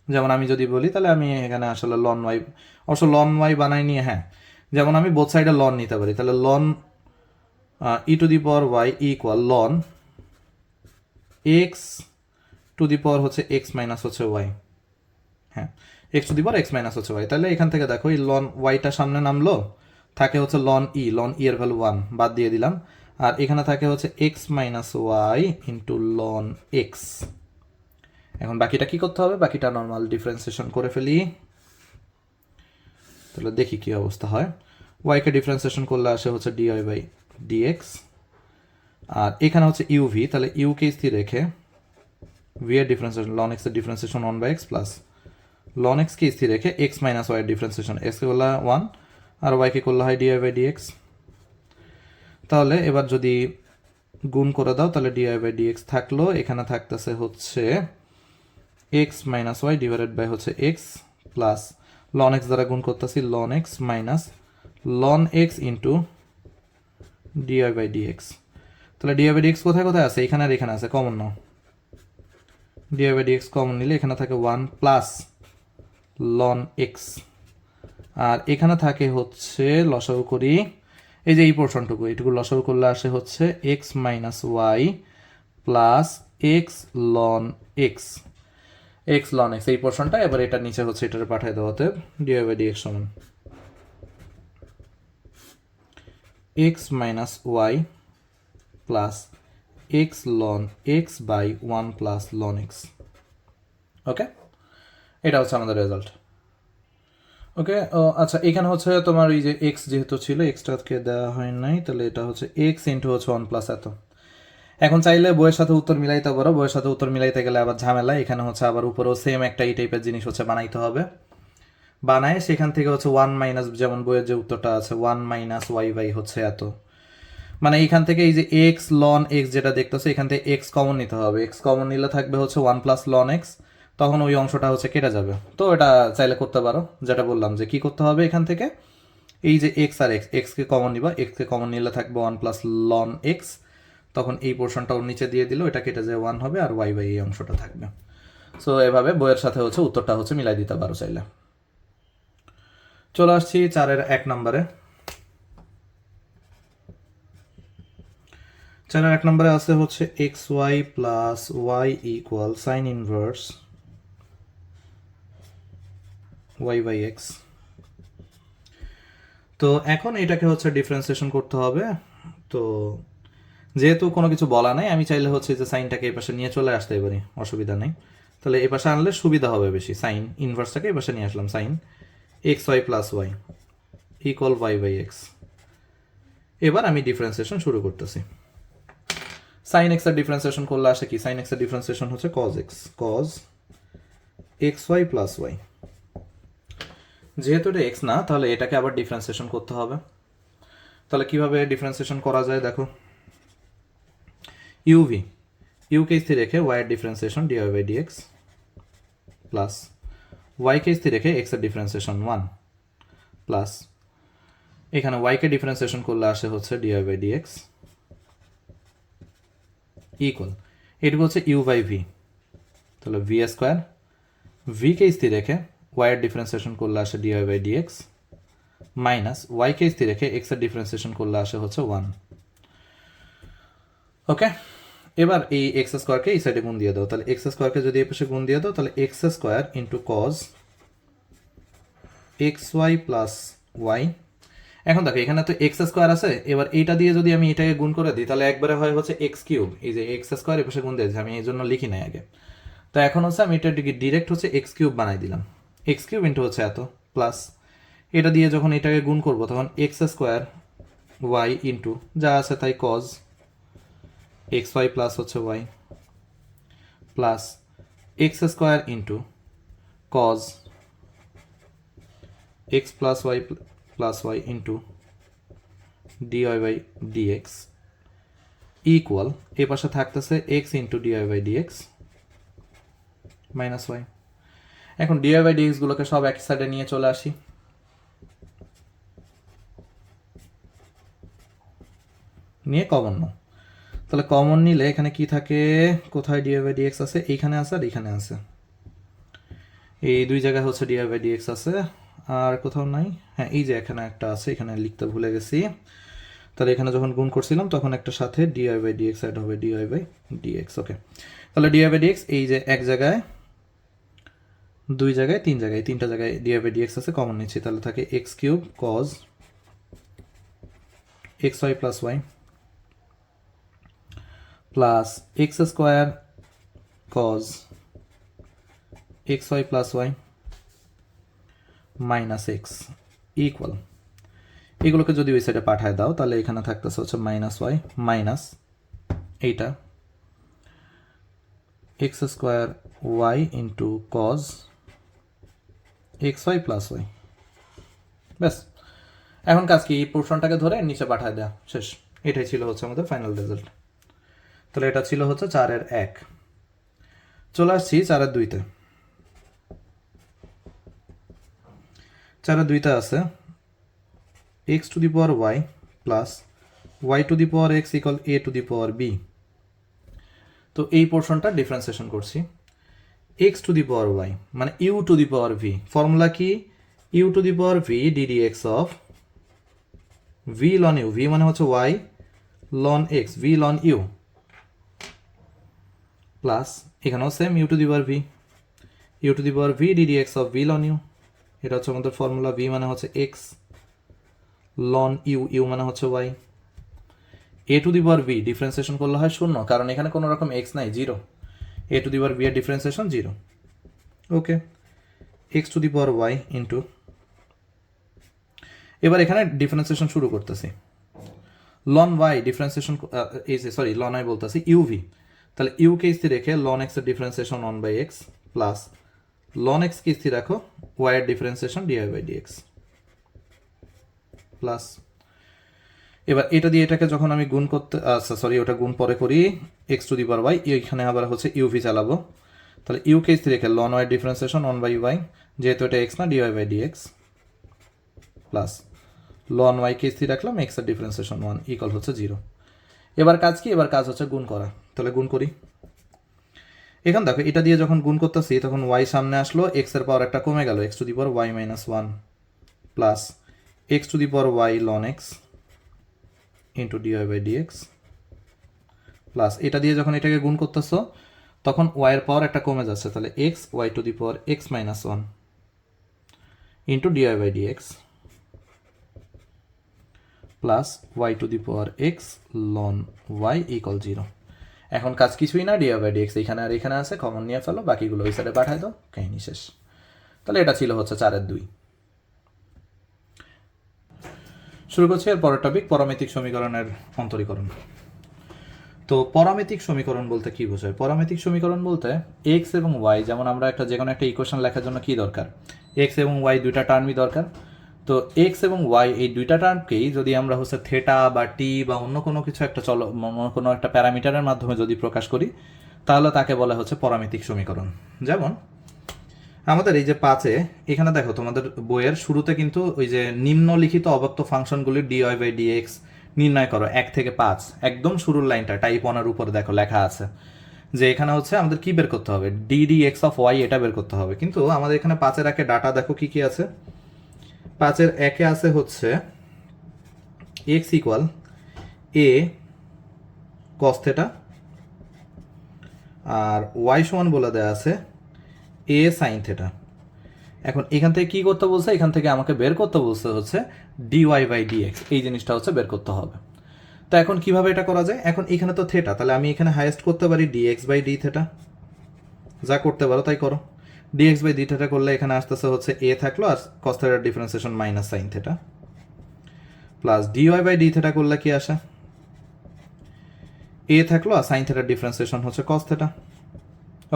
যেমন আমি যদি বলি তাহলে আমি এখানে আসলে লন y, অবশ্য লন y বানাই নিয়ে হ্যাঁ, যেমন আমি বোথ সাইডে লন নিতে পারি, তাহলে ln e to the power y equal ln x to the power হচ্ছে এক্স মাইনাস হচ্ছে ওয়াই, হ্যাঁ x to the power x minus হচ্ছে ওয়াই। তাহলে এখান থেকে দেখো এই লন ওয়াইটা সামনে নামলো, থাকে হচ্ছে লন ই এর ভ্যালু 1 বাদ দিয়ে দিলাম, আর এখানে থাকে হচ্ছে x minus y into ln x. এখন বাকিটা কি করতে হবে? বাকিটা নর্মাল ডিফারেন্সিয়েশন করে ফেলি, তাহলে দেখি কি অবস্থা হয়। ওয়াইকে ডিফারেন্সিয়েশন করলে আসে হচ্ছে ডিওয়াই বাই ডিএক্স, আর এখানে হচ্ছে ইউভি, তাহলে ইউকে স্থির রেখে ভি এর ডিফারেন্সিয়েশন লন এক্স এর differentiation 1 by x plus ln x কে স্থির রেখে এক্স মাইনাস ওয়াই এর ডিফারেন্সিয়েশন এক্স কে করলে 1 আর ওয়াইকে করলে হয় ডিওয়াই বাই ডিএক্স। তাহলে এবার যদি গুণ করে দাও তাহলে ডিওয়াই বাই ডিএক্স থাকলো, এখানে থাকতেছে হচ্ছে x minus y divided by হচ্ছে এক্স প্লাস লন এক্স দ্বারা গুণ করতেছি ln x minus ln x into dy by dx. তাহলে ডিওয়াই বাই ডিএক্স কোথায় কোথায় আছে? এখানে আর এখানে আছে, কমন নাও। ডিওয়াই বাই ডিএক্স কমন নিলে এখানে থাকে 1 প্লাস লন এক্স, আর এখানে থাকে হচ্ছে লসাগু করি এই যে এই পোর্শনটুকু, এইটুকু লসাগু করলে আসে হচ্ছে x minus y plus x ln x, x ln x এই পোর্শনটা। এবার এটার নিচে হচ্ছে এটার পাঠিয়ে দেওয়াতে ডিওয়াই বাই ডিএক্স সমান x minus y plus x ln x by 1 plus ln x. Okay, এটা হচ্ছে আমাদের রেজাল্ট। ওকে, আচ্ছা এখানে হচ্ছে তোমার এই যে এক্স যেহেতু ছিল এক্সটাকে দেওয়া হয় নাই, তাহলে এটা হচ্ছে এক্স ইন্টু হচ্ছে 1 প্লাস এত। এখন চাইলে বইয়ের সাথে উত্তর মিলাইতে পারো, বইয়ের সাথে উত্তর মিলাইতে গেলে আবার ঝামেলা, এখানে হচ্ছে আবার উপরেও সেম একটা এই টাইপের জিনিস হচ্ছে বানাইতে হবে, বানায় সেখান থেকে হচ্ছে 1 মাইনাস, যেমন বইয়ের যে উত্তরটা আছে 1 মাইনাস ওয়াই বাই হচ্ছে এত, মানে এইখান থেকে এই যে এক্স লন এক্স যেটা দেখতেছো এখান থেকে এক্স কমন নিতে হবে, এক্স কমন নিলে থাকবে হচ্ছে 1 প্লাস লন এক্স, তখন ওই অংশটা হচ্ছে কেটে যাবে। তো এটা চাইলে করতে পারো, যেটা বললাম যে কি করতে হবে এখান থেকে এই যে এক্স আর এক্স, এক্সকে কমন নিবা, এক্সকে কমন নিলে থাকবে 1 প্লাস লন এক্স, তখন এই পোর্শনটা ওর নিচে দিয়ে দিল, এটা কেটে যায় 1 হবে আর ওয়াই বাই এই অংশটা থাকবে। সো এভাবে বইয়ের সাথে হচ্ছে উত্তরটা হচ্ছে মিলাই দিতে পারো চাইলে। চলে আসছি 4-এর 1 নম্বরে। 4-এর 1 নম্বরে আছে হচ্ছে x y plus y equal sine inverse y by x. তো এখন এটাকে হচ্ছে ডিফারেন্সিয়েশন করতে হবে। তো যেহেতু কোনো কিছু বলা নাই, আমি চাইলে হচ্ছে যে সাইনটাকে এই পাশে নিয়ে চলে আসতে পারি, অসুবিধা নেই। তাহলে এই পাশে আনলে সুবিধা হবে বেশি। সাইন ইনভার্সটাকে এই পাশে নিয়ে আসলাম, sin x y plus y equal y by x. এবার আমি ডিফারেন্সিয়েশন শুরু করতেছি। সাইন এক্স এর ডিফারেন্সিয়েশন করলে আসে কি? সাইন এক্স এর ডিফারেন্সিয়েশন হচ্ছে cos x, cos x y plus y. যেহেতু এটা এক্স না, তাহলে এটাকে আবার ডিফারেন্সিয়েশন করতে হবে। তাহলে কিভাবে ডিফারেন্সিয়েশন করা যায় দেখো। ইউভি, ইউকে স্থির রেখে ওয়াই এর differentiation dy by dx plus ওয়াইকে স্থির রেখে এক্স এর ডিফারেন্সিয়েশন 1 প্লাস এখানে ওয়াইকে ডিফারেন্সিয়েশন করলে আসে হচ্ছে ডিওয়াই বাই ডিএক্স ইকুয়াল, এটুকু হচ্ছে ইউ বাই ভি। তাহলে ভি স্কোয়ার, ভিকে স্থির রেখে ওয়াই এর ডিফারেন্সিয়েশন করলে আসে ডিওয়াই বাই ডিএক্স মাইনাস ওয়াইকে স্থির রেখে এক্স এর ডিফারেন্সিয়েশন করলে আসে হচ্ছে 1। ওকে, এবার এই এক্স স্কোয়ারকে এই সাইডে গুণ দিয়ে দাও। তাহলে এক্স স্কোয়ারকে যদি এই পাশে গুণ দিয়ে দাও, তাহলে x square into cos x y plus Y. এখন দেখো এখানে তো এক্স স্কোয়ার আছে, এবার এইটা দিয়ে যদি আমি এটাকে গুণ করে দিই তাহলে একবারে হয় হচ্ছে এক্স কিউব। এই যে এক্স স্কোয়ার এর পাশে গুণ দিয়েছি, আমি এই জন্য লিখি নাই আগে। তো এখন হচ্ছে আমি এটা ডিরেক্ট হচ্ছে এক্স কিউব বানাই দিলাম। এক্স কিউব ইন্টু হচ্ছে এত প্লাস এটা দিয়ে যখন এটাকে গুণ করবো তখন এক্স স্কোয়ার ওয়াই ইন্টু যা আছে তাই কজ এক্স ওয়াই প্লাস হচ্ছে y plus x square into cos x plus y plus Y into dy by dx equal এ পাশে থাকতেছে x into dy by dx minus y. এখন dy by dx গুলোকে সব এক সাইডে নিয়ে চলে আসি। নিয়ে কমন নাও। তাহলে কমন নিলে এখানে কি থাকে? কোথায় ডিওয়াই বাই ডিএক্স আছে? এইখানে আছে আর এইখানে আছে। এই দুই জায়গায় হচ্ছে ডিওয়াই বাই ডিএক্স আছে, আর কোথাও নাই। হ্যাঁ, এই যে এখানে একটা আছে, এখানে লিখতে ভুলে গেছি। তাহলে এখানে যখন গুণ করছিলাম তখন একটা সাথে ডিওয়াই বাই ডিএক্স অ্যাড হবে, ডিওয়াই বাই ডিএক্স। ওকে, তাহলে ডিওয়াই বাই ডিএক্স এই যে এক জায়গায়, দুই জায়গায়, তিন জায়গায়, তিনটা জায়গায় ডিওয়াই বাই ডিএক্স আছে, কমন নিচ্ছি। তাহলে থাকে x cube cos x y plus y plus x square cos x y plus y minus x equal, এগুলোকে যদি ওই সাইডে পাঠায় দাও তাহলে এখানে থাকতেছে হচ্ছে মাইনাস ওয়াই মাইনাস এইটা x square y into cos x y plus y. ব্যাস, এখন কাজ কি? এই পোর্শনটাকে ধরে নিচে পাঠায় দেওয়া, শেষ। এটাই ছিল হচ্ছে আমাদের ফাইনাল রেজাল্ট। তাহলে এটা ছিল হচ্ছে 4-1। চলে আসছি 4-2-তে। 4-2-তে আছে x to the power y plus Y to the power x equal a to the power b. তো এই পোর্শনটা ডিফারেন্সিয়েশন করছি। X to the power y মানে u to the power v, formula কি? U to the power v d d x of v ln u, v মানে হচ্ছে y ln x, v ln u plus এখানেও same u to the power v, u to the power v d d x of v ln u. এটা হচ্ছে আমাদের formula. V মানে হচ্ছে x loan you, u মানে হচ্ছে y. A to the power v differentiation করলে হয় 0, কারণ এখানে কোনো রকম এক্স নাই, 0। A to the power v এর differentiation 0। Okay, x to the power y into, এবার এখানে ডিফারেন্সিয়েশন শুরু করতেছি। লন ওয়াই ডিফারেন্সিয়েশন এই যে সরি লন আই বলতেছি ইউভি, তাহলে ইউকে স্থির রেখে লন এক্স এর differentiation 1/x plus ln x কে স্থির রাখো ওয়াই এর differentiation dy by dx plus, এবার এটা দিয়ে এটাকে যখন আমি গুণ করতে, আচ্ছা সরি ওটা গুণ পরে করি, x to the power y, এখানে আবার হচ্ছে ইউভি চালাবো। তাহলে ইউকে স্থির রেখে লন ওয়াই ডিফারেন্সিয়েশন 1/y, যেহেতু এটা এক্স না dy by dx plus ln y কে স্থির রাখলাম এক্স এর ডিফারেন্সিয়েশন 1 ইকুয়াল হচ্ছে 0। এবার কাজ কি? এবার কাজ হচ্ছে গুণ করা। তাহলে গুণ করি। এখন দেখো এটা দিয়ে যখন গুণ করতেছি তখন ওয়াই সামনে আসলো, এক্স এর পাওয়ার একটা কমে গেল, x to the power y minus 1 plus x to the power y ln x into dy by dx plus এটা দিয়ে যখন এটাকে গুণ করতেছো তখন ওয়াই এর পাওয়ার একটা কমে যাচ্ছে, তাহলে x y to the power x minus 1 into dy by dx plus Y to the power x ln y equal 0। এখন কাজ কিছুই না, ডিওয়াই বাই ডিএক্স এখানে আর এখানে আছে, কমন নিয়ে ফেলো, বাকিগুলো ওই সাইডে পাঠাই দাও, কাহিনী শেষ। তাহলে এটা ছিল হচ্ছে 4-2। শুরু করছি এর পরের টপিক, পরামিতিক সমীকরণের অন্তরীকরণ। তো পরামিতিক সমীকরণ বলতে কি বোঝায়? পরামিতিক সমীকরণ বলতে এক্স এবং ওয়াই, যেমন আমরা একটা যে কোনো একটা ইকুয়েশন লেখার জন্য কি দরকার, এক্স এবং ওয়াই দুইটা টার্মই দরকার। তো এক্স এবং ওয়াই এই দুইটা টার্মকেই যদি আমরা হচ্ছে থেটা বা টি বা অন্য কোনো কিছু একটা অন্য কোনো একটা প্যারামিটারের মাধ্যমে যদি প্রকাশ করি, তাহলে তাকে বলা হচ্ছে পরামিতিক সমীকরণ। যেমন আমাদের এই যে 5-এ এখানে দেখো, তোমাদের বইয়ের শুরুতে কিন্তু ওই যে নিম্নলিখিত অব্যক্ত ফাংশনগুলির ডিওয়াই বাই ডিএক্স নির্ণয় করো 1 থেকে 5, একদম শুরুর লাইনটা টাইপ 1-এর উপর দেখো লেখা আছে যে এখানে হচ্ছে আমাদের কি বের করতে হবে, ডিএক্স অফ ওয়াই এটা বের করতে হবে। কিন্তু আমাদের এখানে 5-এর 1-এ ডাটা দেখো কি কি আছে। 5-এর 1-এ আছে হচ্ছে এক্স ইকুয়াল এ কস থেটা, আর ওয়াই সমান বলে দেওয়া আছে এ সাইন থেটা। এখন এখান থেকে কি করতে বলছে, এখান থেকে আমাকে বের করতে বলছে হচ্ছে ডিওয়াই বাই ডিএক্স, এই জিনিসটা হচ্ছে বের করতে হবে। তো এখন কিভাবে এটা করা যায়? এখন এখানে তো থেটা, তাহলে আমি এখানে হাইয়েস্ট করতে পারি ডিএক্স বাই ডি থেটা, যা করতে পারো তাই করো। ডিএক্স বাই ডি থেটা করলে এখানে আসতেছে হচ্ছে এ থাকলো আর কস থেটার differentiation minus sin theta, plus dy by d theta করলে কি আসে, এ থাকলো আর সাইন থেটার ডিফারেন্সিয়েশন হচ্ছে কস থেটা।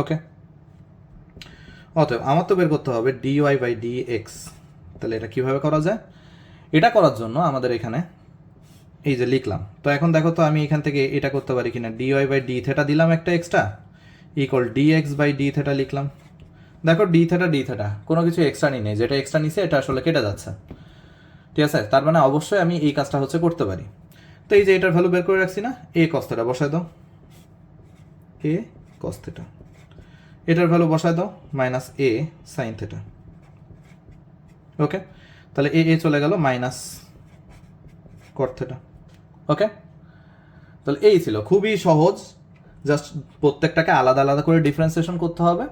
ওকে, অতএব আমার তো বের করতে হবে ডিওয়াই বাই ডিএক্স। তাহলে এটা কিভাবে করা যায়? এটা করার জন্য আমাদের এখানে এই যে লিখলাম, তো এখন দেখো তো আমি এখান থেকে এটা করতে পারি কিনা, ডিওয়াই বাই ডি থেটা দিলাম একটা extra equal dx by d theta লিখলাম। দেখো ডি থেটা কোনো কিছু এক্সট্রা নেই, যেটা এক্সট্রা নিছে এটা আসলে কেটে যাচ্ছে, ঠিক আছে? তার মানে অবশ্যই আমি এই কাজটা হচ্ছে করতে পারি। তো এই যে এটার ভ্যালু বের করে রাখছি না, এ কস থেটা বসায় দাও, এ কস থেটা, এটার ভ্যালু বসায় দাও মাইনাস এ সাইন থেটা। ওকে, তাহলে এ চলে গেল মাইনাস কট থেটা। ওকে, তাহলে এই ছিল খুবই সহজ, জাস্ট প্রত্যেকটাকে আলাদা আলাদা করে ডিফারেন্সিয়েশন করতে হবে,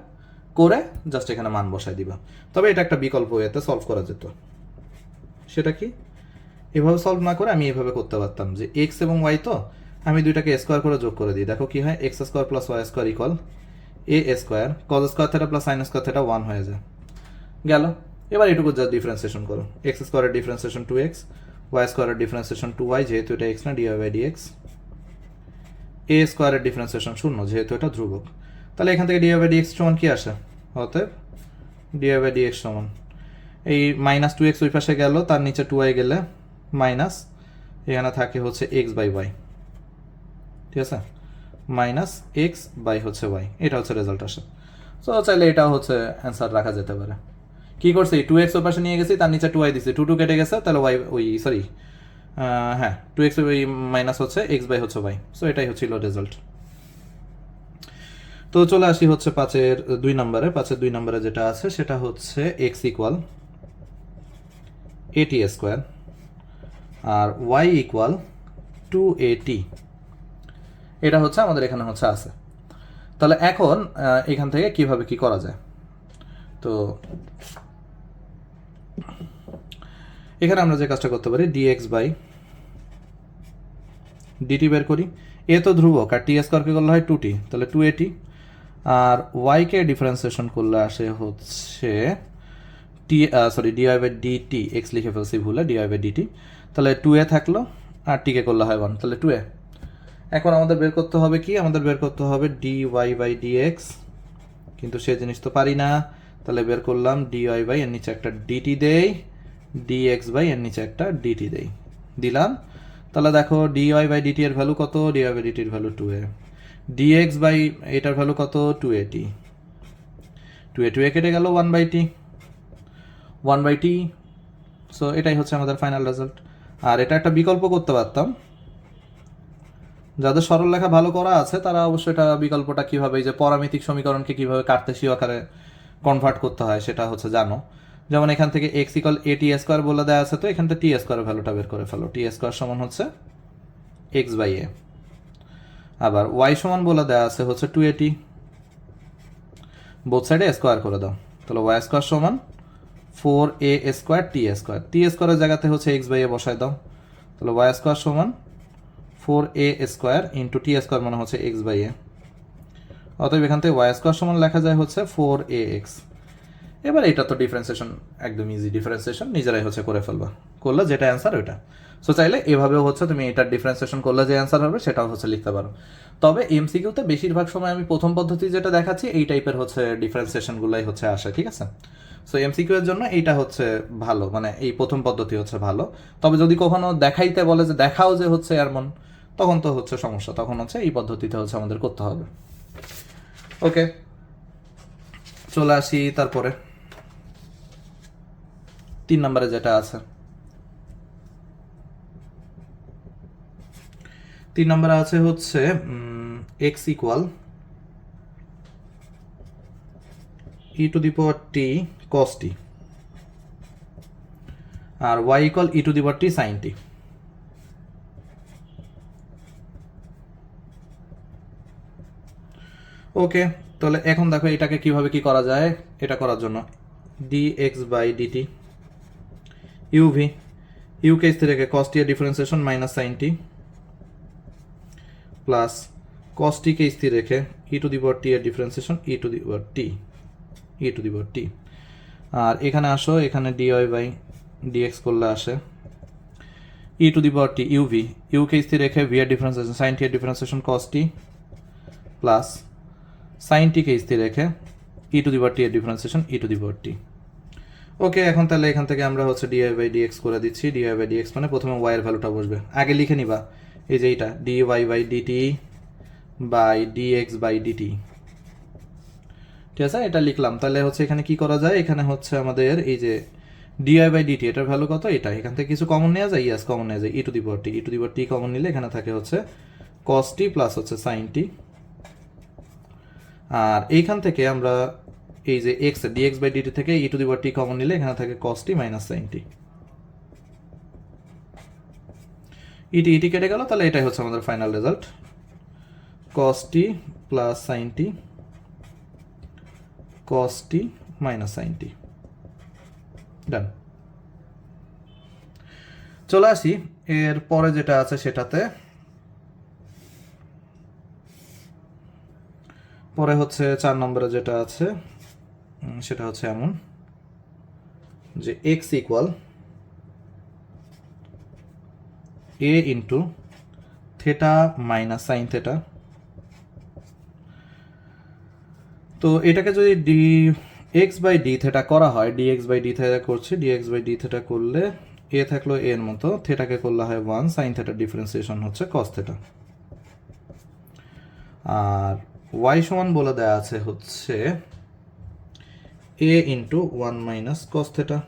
করে জাস্ট এখানে মান বসাই দিবা। তবে এটা একটা বিকল্প ওয়েতে সলভ করা যেত। সেটা কি, এভাবে সলভ না করে আমি এভাবে করতে পারতাম যে এক্স এবং ওয়াই, তো আমি দুইটাকে স্কোয়ার করে যোগ করে দিই, দেখো কি হয়, x square plus Y square equal a square cos square theta plus sin square theta 1 হয়ে যায় গেল। এবার এটুকু জাস্ট ডিফারেন্সিয়েশন করো, এক্স স্কোয়ারের ডিফারেন্সিয়েশন 2x, ওয়াই স্কোয়ারের ডিফারেন্সিয়েশন 2y, যেহেতু এটা এক্স না ডিওয়াই বাই ডিএক্স, এ স্কোয়ারের ডিফারেন্সিয়েশন 0 যেহেতু এটা ধ্রুবক। তাহলে এখান থেকে ডিওয়াই বাই ডিএক্স সমান কি আসে, অতএব ডিওয়াই বাই ডিএক্স সমান এই মাইনাস 2x ওই পাশে গেল, তার নিচে 2y গেলে মাইনাস, এখানে থাকে হচ্ছে এক্স বাই ওয়াই, ঠিক আছে, মাইনাস এক্স বাই হচ্ছে ওয়াই, এটা হচ্ছে রেজাল্ট আসে। সো চাইলে এটা হচ্ছে অ্যান্সার রাখা যেতে পারে। কি করছি, 2x ওই পাশে নিয়ে গেছি, তার নিচে 2y দিছি, 2 কেটে গেছে, তাহলে ওয়াই ওই সরি হ্যাঁ 2x ওই মাইনাস হচ্ছে এক্স বাই হচ্ছে ওয়াই। সো এটাই হচ্ছিল রেজাল্ট। তো চলে আসি হচ্ছে 5-এর 2 নম্বরে। 5-এর 2 নম্বরে যেটা আছে সেটা হচ্ছে এক্স ইকুয়াল এটি স্কোয়ার আর ওয়াই ইকুয়াল 2at, এটা হচ্ছে আমাদের এখানে হচ্ছে আছে। তাহলে এখন এখান থেকে কিভাবে কি করা যায়, তো এখানে আমরা যে কাজটা করতে পারি, ডিএক্স বাই ডিটি বের করি, এ তো ধ্রুবক আর টি স্কোয়ারকে করলে হয় 2t, তাহলে 2at, আর ওয়াইকে ডিফারেন্সিয়েশন করলে আসে হচ্ছে ডিওয়াই বাই ডিটি, এক্স লিখে ফেলছি ভুলে, ডিওয়াই বাই ডিটি, তাহলে 2a থাকলো আর টিকে করলে হয় 1, তাহলে 2a। এখন আমাদের বের করতে হবে কি, আমাদের বের করতে হবে ডিওয়াই বাই ডিএক্স, কিন্তু সে জিনিস তো পারি না, তাহলে বের করলাম ডিওয়াই বাই এর নিচে একটা ডিটি দেই, ডিএক্স বাই এর নিচে একটা ডিটি দেই, দিলাম। তাহলে দেখো ডিওয়াই বাই ডিটি এর ভ্যালু কত, ডিওয়াই বাই ডিটির ভ্যালু 2a, ডিএক্স বাই এটার ভ্যালু কত 2at, 2a কেটে গেল 1/t, সো এটাই হচ্ছে আমাদের ফাইনাল রেজাল্ট। আর এটা একটা বিকল্প করতে পারতাম, যাদের সরল লেখা ভালো করা আছে তারা অবশ্যই এটা বিকল্পটা কীভাবে, এই যে পরামিতিক সমীকরণকে কীভাবে কার্তেশীয় আকারে কনভার্ট করতে হয় সেটা হচ্ছে জানো। যেমন এখান থেকে এক্স ইকুয়াল এটি স্কোয়ার বলে দেওয়া আছে, তো এখান থেকে টি স্কোয়ারের ভ্যালুটা বের করে ফেলো, টি স্কোয়ার সমান হচ্ছে এক্স বাই এ, আবার ওয়াই সমান বলে দেওয়া আছে হচ্ছে 2at, বোথ সাইডে স্কোয়ার করে দাও, তাহলে ওয়াই স্কোয়ার সমান 4a স্কোয়ার টি স্কোয়ার, টি স্কোয়ারের জায়গাতে হচ্ছে এক্স বাই এ বসায় দাও, তাহলে ওয়াই স্কোয়ার সমান 4a² ইন্টু টি স্কোয়ার মানে হচ্ছে x/a। অতএব এখান থেকে ওয়াই স্কোয়ার সমান লেখা যায় হচ্ছে 4ax। এবার এটা তো ডিফারেন্সিয়েশন একদম ইজি ডিফারেন্সিয়েশন, নিজেরাই হচ্ছে করে ফেলবা, করলে যেটা অ্যান্সার ওইটা। সো চাইলে এভাবেও হচ্ছে তুমি এটার ডিফারেন্সিয়েশন করলে যে অ্যান্সার হবে সেটাও হচ্ছে লিখতে পারো। তবে এমসিকিউতে বেশিরভাগ সময় আমি প্রথম পদ্ধতি যেটা দেখাচ্ছি এই টাইপের হচ্ছে ডিফারেন্সিয়েশনগুলোই হচ্ছে আসে, ঠিক আছে? সো এমসিকিউ এর জন্য এইটা হচ্ছে ভালো, মানে এই প্রথম পদ্ধতি হচ্ছে ভালো। তবে যদি কখনো দেখাইতে বলে যে দেখাও যে হচ্ছে এমন, তখন তো হচ্ছে সমস্যা, তখন হচ্ছে এই পদ্ধতিতে হচ্ছে আমাদের করতে হবে। ওকে, চলে আসি তারপরে 3 নম্বরে যেটা আছে। 3 নম্বরে আছে হচ্ছে x equal e to the power t cos t আর y equal e to the power t sin t। Okay, তাহলে এখন দেখো এটাকে কিভাবে কি করা যায়। এটা করার জন্য dx/dt uv u কে স্থির রেখে cos t এর differentiation minus sin t plus cos t কে স্থির রেখে e to the power t এর differentiation e to the power t। আর এখানে আসো, এখানে dy/dx করলে আসে e to the power t uv, u কে স্থির রেখে v এর ডিফারেন্সিয়েশন sin t এর differentiation cos t plus sin t কে স্থির রেখে e to the power t এর differentiation e to the power t। ওকে, এখন তাহলে এখান থেকে আমরা হচ্ছে dy/dx করে দিচ্ছি। dy/dx মানে প্রথমে y এর ভ্যালুটা বসবে, আগে লিখে নিবা এই যে এইটা dy/dt বাই dx/dt, ঠিক আছে? এটা লিখলাম। তাহলে হচ্ছে এখানে কি করা যায়, এখানে হচ্ছে আমাদের এই যে dy/dt এটার ভ্যালু কত, এটা এখান থেকে কিছু কমন নেওয়া যায়, ইয়াস কমন নেওয়া যায়, e to the power t common নিলে এখানে থাকে হচ্ছে cos t প্লাস হচ্ছে sin t। আর এইখান থেকে আমরা এই যে x dx/dt থেকে e to the power t common নিলে এখানে থাকে cos t minus sin t। ইটি কেটে গেল, তাহলে এটাই হচ্ছে আমাদের final result, cos t plus sin t cos t minus sin t। ডান। চলে আসি এর পরে যেটা আছে সেটাতে। পরে হচ্ছে 4 নম্বরে যেটা আছে সেটা হচ্ছে এমন যে x equal a into theta minus sin theta. তো এটাকে যদি dx/d থেটা করা হয়, dx/d থেটা করছি, dx/d থেটা করলে a থাকলো a এর মতো, থেটাকে করলে হয় 1, সাইন থেটার ডিফারেন্সিয়েশন হচ্ছে cos থেটা। আর y সমান বলে দেয়া আছে হচ্ছে a into 1 minus cos theta.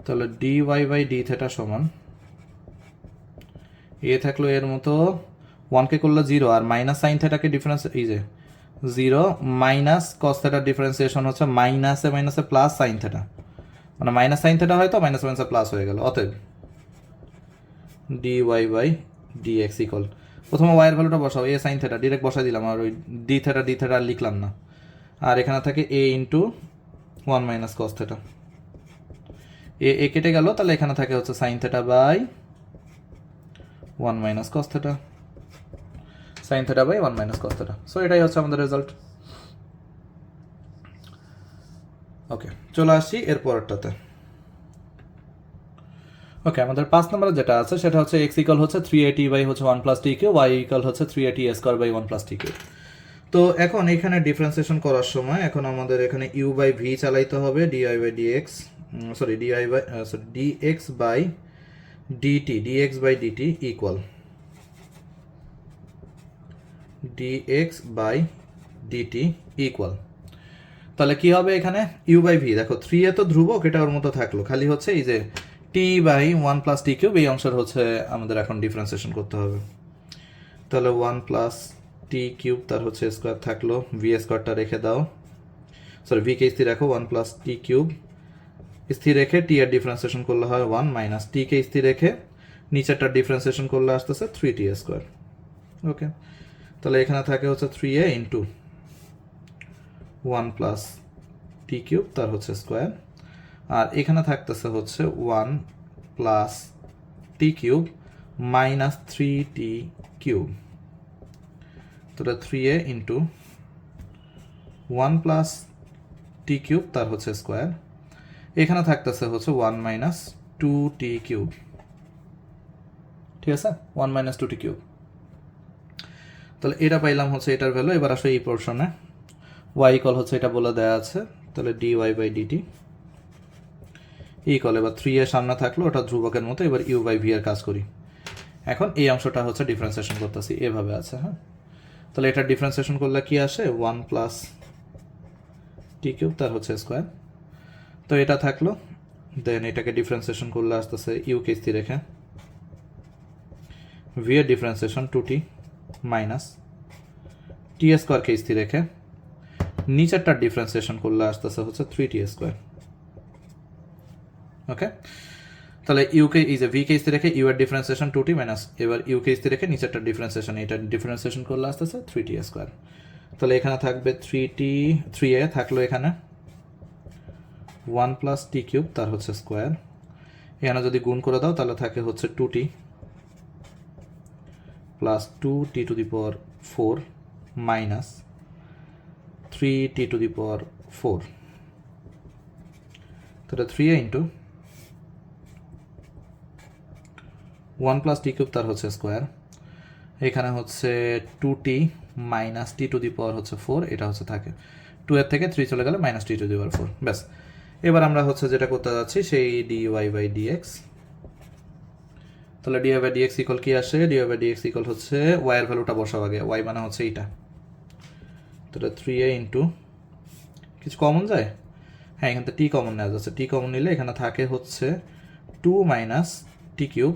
তাহলে dy/d থেটা সমান a থাকলো এর মতো, 1 কে করলে 0 আর মাইনাস সাইন থেটাকে ডিফারেন্স এই যে 0 মাইনাস cos থেটার ডিফারেন্সিয়েশন হচ্ছে মাইনাসে মাইনাসে প্লাস সাইন থেটা, মানে মাইনাস সাইন থেটা হয়তো মাইনাস মাইনাসে প্লাস হয়ে গেল। অতএব dy/dx ইকুয়াল, প্রথমে y এর ভ্যালুটা বসাও, a সাইন থেটা ডিরেক্ট বসাই দিলাম, আর ওই d থেটা লিখলাম না। আর এখানে থাকে a into 1 minus cos theta, a কেটে গেল, তাহলে এখানে থাকে হচ্ছে sin theta by 1 minus cos theta, sin theta by 1 minus cos theta. So এটাই হচ্ছে আমাদের রেজাল্ট। ওকে, চলে আসি এর পরেরটাতে। ওকে, আমাদের 5 নম্বরে যেটা আছে সেটা হচ্ছে x ইকুয়াল হচ্ছে 3at বাই হচ্ছে 1 plus t cube, y equal হচ্ছে 3at square by 1 plus t cube. তো এখন এখানে ডিফারেন্সিয়েশন করার সময় এখন আমাদের এখানে u বাই v চালাইতে হবে, dx by dt equal dx by dt equal, তাহলে কি হবে এখানে u বাই v, দেখো 3 এ তো ধ্রুবক, এটা ওর মতো থাকলো, খালি হচ্ছে এই যে t by 1 plus t cube এই অংশের হচ্ছে আমাদের এখন ডিফারেন্সিয়েশন করতে হবে। তাহলে 1 প্লাস t কিউব তার হচ্ছে স্কোয়ার থাকলো, v স্কোয়ারটা রেখে দাও, সরি v কে স্থির রাখো, 1 প্লাস t কিউব স্থির রেখে t এর ডিফারেন্সিয়েশন করলে হয় 1 মাইনাস t কে স্থির রেখে নিচেরটা ডিফারেন্সিয়েশন করলে আসতেছে 3t স্কোয়ার। ওকে, তাহলে এখানে থাকে হচ্ছে 3a into 1 plus t cube তার হচ্ছে স্কোয়ার, আর এখানে থাকতেছে হচ্ছে 1 plus t cube minus 3t cube, তো এটা 3a into 1 plus t cube তার হচ্ছে স্কোয়ার, এখানে থাকতেছে হচ্ছে 1 মাইনাস 2t কিউব, ঠিক আছে, 1 মাইনাস 2t কিউব। তাহলে এটা পাইলাম হচ্ছে এটার ভ্যালু। এবার আসলে এই পোর্শনে y ইকুয়াল হচ্ছে এটা বলে দেওয়া আছে, তাহলে dy বাই ডিটি ইকুয়াল, এবার 3 এর সামনে থাকলো ওটা ধ্রুবকের মতো, এবার u বাই v এর কাজ করি। এখন এই অংশটা হচ্ছে ডিফারেন্সিয়েশন করতেছি, এভাবে আছে, হ্যাঁ। তাহলে এটা ডিফারেন্সিয়েশন করলে কি আসে, 1 প্লাস টি কিউব তার হচ্ছে স্কোয়ার, তো এটা থাকলো। দেন এটাকে ডিফারেন্সিয়েশন করলে আসতেছে ইউ কে স্থির রেখে v এর ডিফারেন্সিয়েশন 2t মাইনাস টি স্কোয়ারকে স্থির রেখে নিচেরটার ডিফারেন্সিয়েশন করলে আসতেছে হচ্ছে 3t স্কোয়ার। ওকে, তাহলে ইউকে এই যে ভিকে স্থির রেখে ইউ এর ডিফারেন্সিয়েশন 2t মাইনাস, এবার ইউকে স্থির রেখে নিচেরটার ডিফারেন্সিয়েশন, এটা ডিফারেন্সিয়েশন করলে আসতেছে 3t স্কোয়ার। তাহলে এখানে থাকবে 3a থাকলো, এখানে 1 প্লাস টি কিউব তার হচ্ছে স্কোয়ার, এখানে যদি গুণ করে দাও তাহলে থাকে হচ্ছে 2t plus 2t to the power 4 minus 3t to the power 4, তাহলে 3a into 1 plus t cube তার হচ্ছে স্কোয়ার, এখানে হচ্ছে 2t minus T two the power হচ্ছে 4, এটা হচ্ছে থাকে 2 এর থেকে 3 চলে গেলে minus T two the power 4। ব্যাস, এবার আমরা হচ্ছে যেটা করতে যাচ্ছি সেই dy বাই dx, তাহলে dy বাই dx ইকুয়াল কি আসে, dy বাই dx ইকুয়াল হচ্ছে y এর ভ্যালুটা বসাও আগে, y মানে হচ্ছে এইটা, তাহলে 3a ইন্টু কিছু কমন যায়, হ্যাঁ এখান থেকে টি কমন নেওয়া যাচ্ছে, টি কমন নিলে এখানে থাকে হচ্ছে 2 minus t cube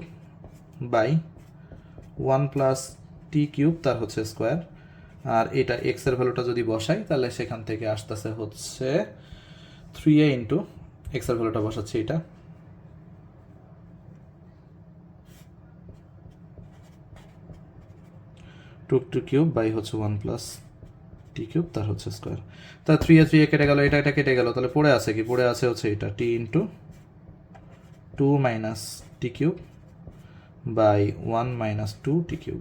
by 1 plus t cube তার হচ্ছে স্কোয়ার, আর এটা এক্স এর ভ্যালুটা যদি বসাই তাহলে সেখান থেকে আসতেছে হচ্ছে 3a ইন্টু এক্স এর ভ্যালুটা বসাচ্ছে এটা, টু কিউব বাই হচ্ছে 1 প্লাস টি কিউব তার হচ্ছে স্কোয়ার। তা 3a কেটে গেল, এটা কেটে গেল, তাহলে পড়ে আছে কি, পড়ে আছে হচ্ছে এটা t into 2 minus t cube by 1 minus 2t cube,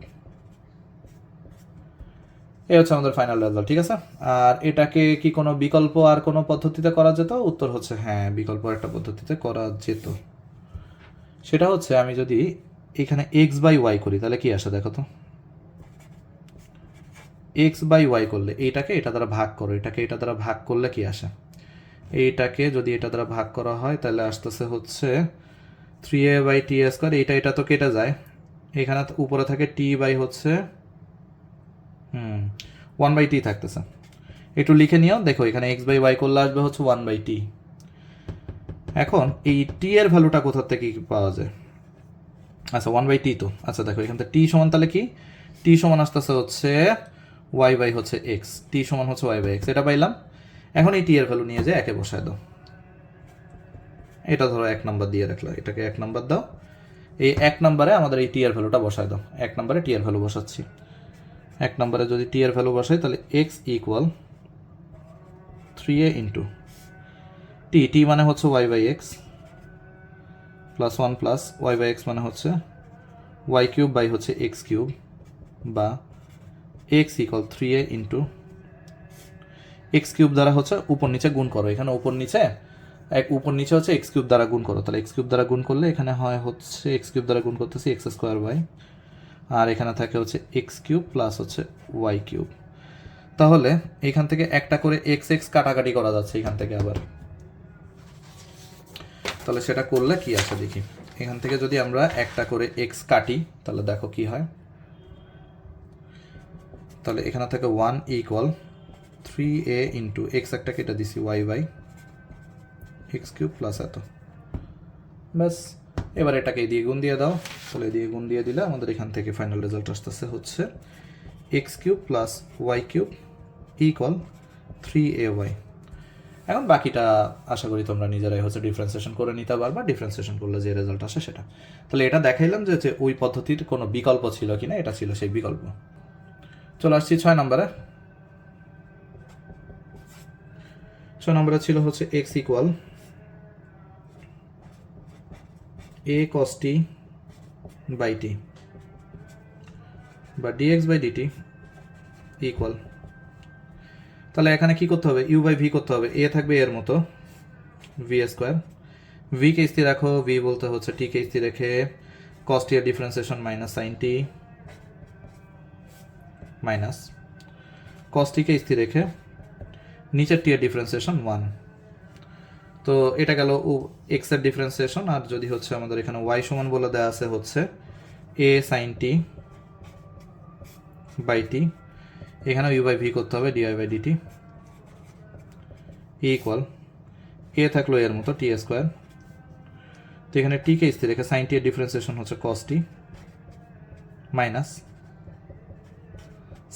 এই হচ্ছে আমাদের ফাইনাল রেজাল্ট, ঠিক আছে। আর এটাকে কি কোনো বিকল্প আর কোনো পদ্ধতিতে করা যেত, উত্তর হচ্ছে হ্যাঁ বিকল্প একটা পদ্ধতিতে করা যেত। সেটা হচ্ছে আমি যদি এখানে x বাই ওয়াই করি তাহলে কি আসে দেখো তো, x বাই ওয়াই করলে এইটাকে এটা দ্বারা ভাগ করো, এটাকে এটা দ্বারা ভাগ করলে কি আসে, এইটাকে যদি এটা দ্বারা ভাগ করা হয় তাহলে আসতেছে হচ্ছে 3a বাই টি স্কোয়ার, এটা তো কেটে যায়, এখানে উপরে থাকে টি বাই হচ্ছে 1 বাই টি থাকতেছে, একটু লিখে নিও, দেখো এখানে x বাই ওয়াই করলে আসবে হচ্ছে 1 বাই টি। এখন এই টি এর ভ্যালুটা কোথা থেকে পাওয়া যায়, আচ্ছা 1 বাই টি, তো আচ্ছা দেখো এখান থেকে টি সমান তাহলে কি, টি সমান আসতেছে হচ্ছে y বাই হচ্ছে x, টি সমান হচ্ছে y বাই x, এটা পাইলাম। এখন এই টি এর ভ্যালু নিয়ে যায় একে বসায় দাও, এটা ধরো 1 নাম্বার দিয়ে রাখলো, এটাকে 1 নাম্বার দাও, এই 1 নাম্বারে আমাদের এই টি এর ভ্যালুটা বসায় দাও, 1 নাম্বারে টি এর ভ্যালু বসাচ্ছি, 1 নাম্বারে যদি টি এর ভ্যালু বসাই তাহলে x equal 3a into T মানে হচ্ছে y by x plus 1 plus y by x মানে হচ্ছে y কিউব বাই হচ্ছে এক্স কিউব, বা x equal 3a into x cube দ্বারা হচ্ছে উপর নিচে গুণ করো, এখানে উপর নিচে হচ্ছে এক্স কিউব দ্বারা গুণ করো, তাহলে এক্স কিউব দ্বারা গুণ করলে এখানে হয় হচ্ছে এক্স কিউব দ্বারা গুণ করতেছি এক্স স্কোয়ার বাই, আর এখানে থাকে হচ্ছে এক্স কিউব প্লাস হচ্ছে ওয়াই কিউব। তাহলে এখান থেকে একটা করে এক্স এক্স কাটাকাটি করা যাচ্ছে এখান থেকে আবার, তাহলে সেটা করলে কি আসে দেখি, এখান থেকে যদি আমরা একটা করে এক্স কাটি তাহলে দেখো কি হয়, তাহলে এখানে থেকে 1 ইকুয়াল 3a ইন্টু এক্স একটা কেটে দিছি y by x cube plus এত, ব্যাস। এবার এটাকে দিয়ে গুণ দিয়ে দাও, তাহলে দিয়ে গুণ দিয়ে দিলে আমাদের এখান থেকে ফাইনাল রেজাল্ট আসতেছে হচ্ছে x cube plus Y cube equal 3ay। এখন বাকিটা আশা করি তোমরা নিজেরাই হচ্ছে ডিফারেন্সিয়েশন করে নিতে পারবা, ডিফারেন্সিয়েশন করলে যে রেজাল্ট আসে সেটা। তাহলে এটা দেখাইলাম যে ওই পদ্ধতির কোনো বিকল্প ছিল কিনা, এটা ছিল সেই বিকল্প। চলে আসছি 6 নম্বরে। 6 নম্বরে ছিল হচ্ছে x equal a cos t by t বা ডিএক্স বাই ডিটি ইকুয়াল, তাহলে এখানে কি করতে হবে, ইউ বাই ভি করতে হবে, এ থাকবে এর মতো ভি স্কোয়ার, ভি কে স্থির রাখো, ভি বলতে হচ্ছে টি কে স্থির রেখে কস টি এর differentiation minus sine t minus cos টি কে স্থির রেখে নিচের টি এর ডিফারেন্সিয়েশন 1। তো এটা গেল এক্স এর ডিফারেন্সিয়েশন, আর যদি হচ্ছে আমাদের এখানে ওয়াই সমান বলে দেওয়া আছে হচ্ছে এ সাইন টি বাই টি, এখানে ইউ বাই ভি করতে হবে ডিআই বাই ডিটি ইকুয়াল, এ থাকলো এর মতো টি স্কোয়ার, তো এখানে টি কে স্থির রেখে সাইন টি এর ডিফারেন্সিয়েশন হচ্ছে কস টি মাইনাস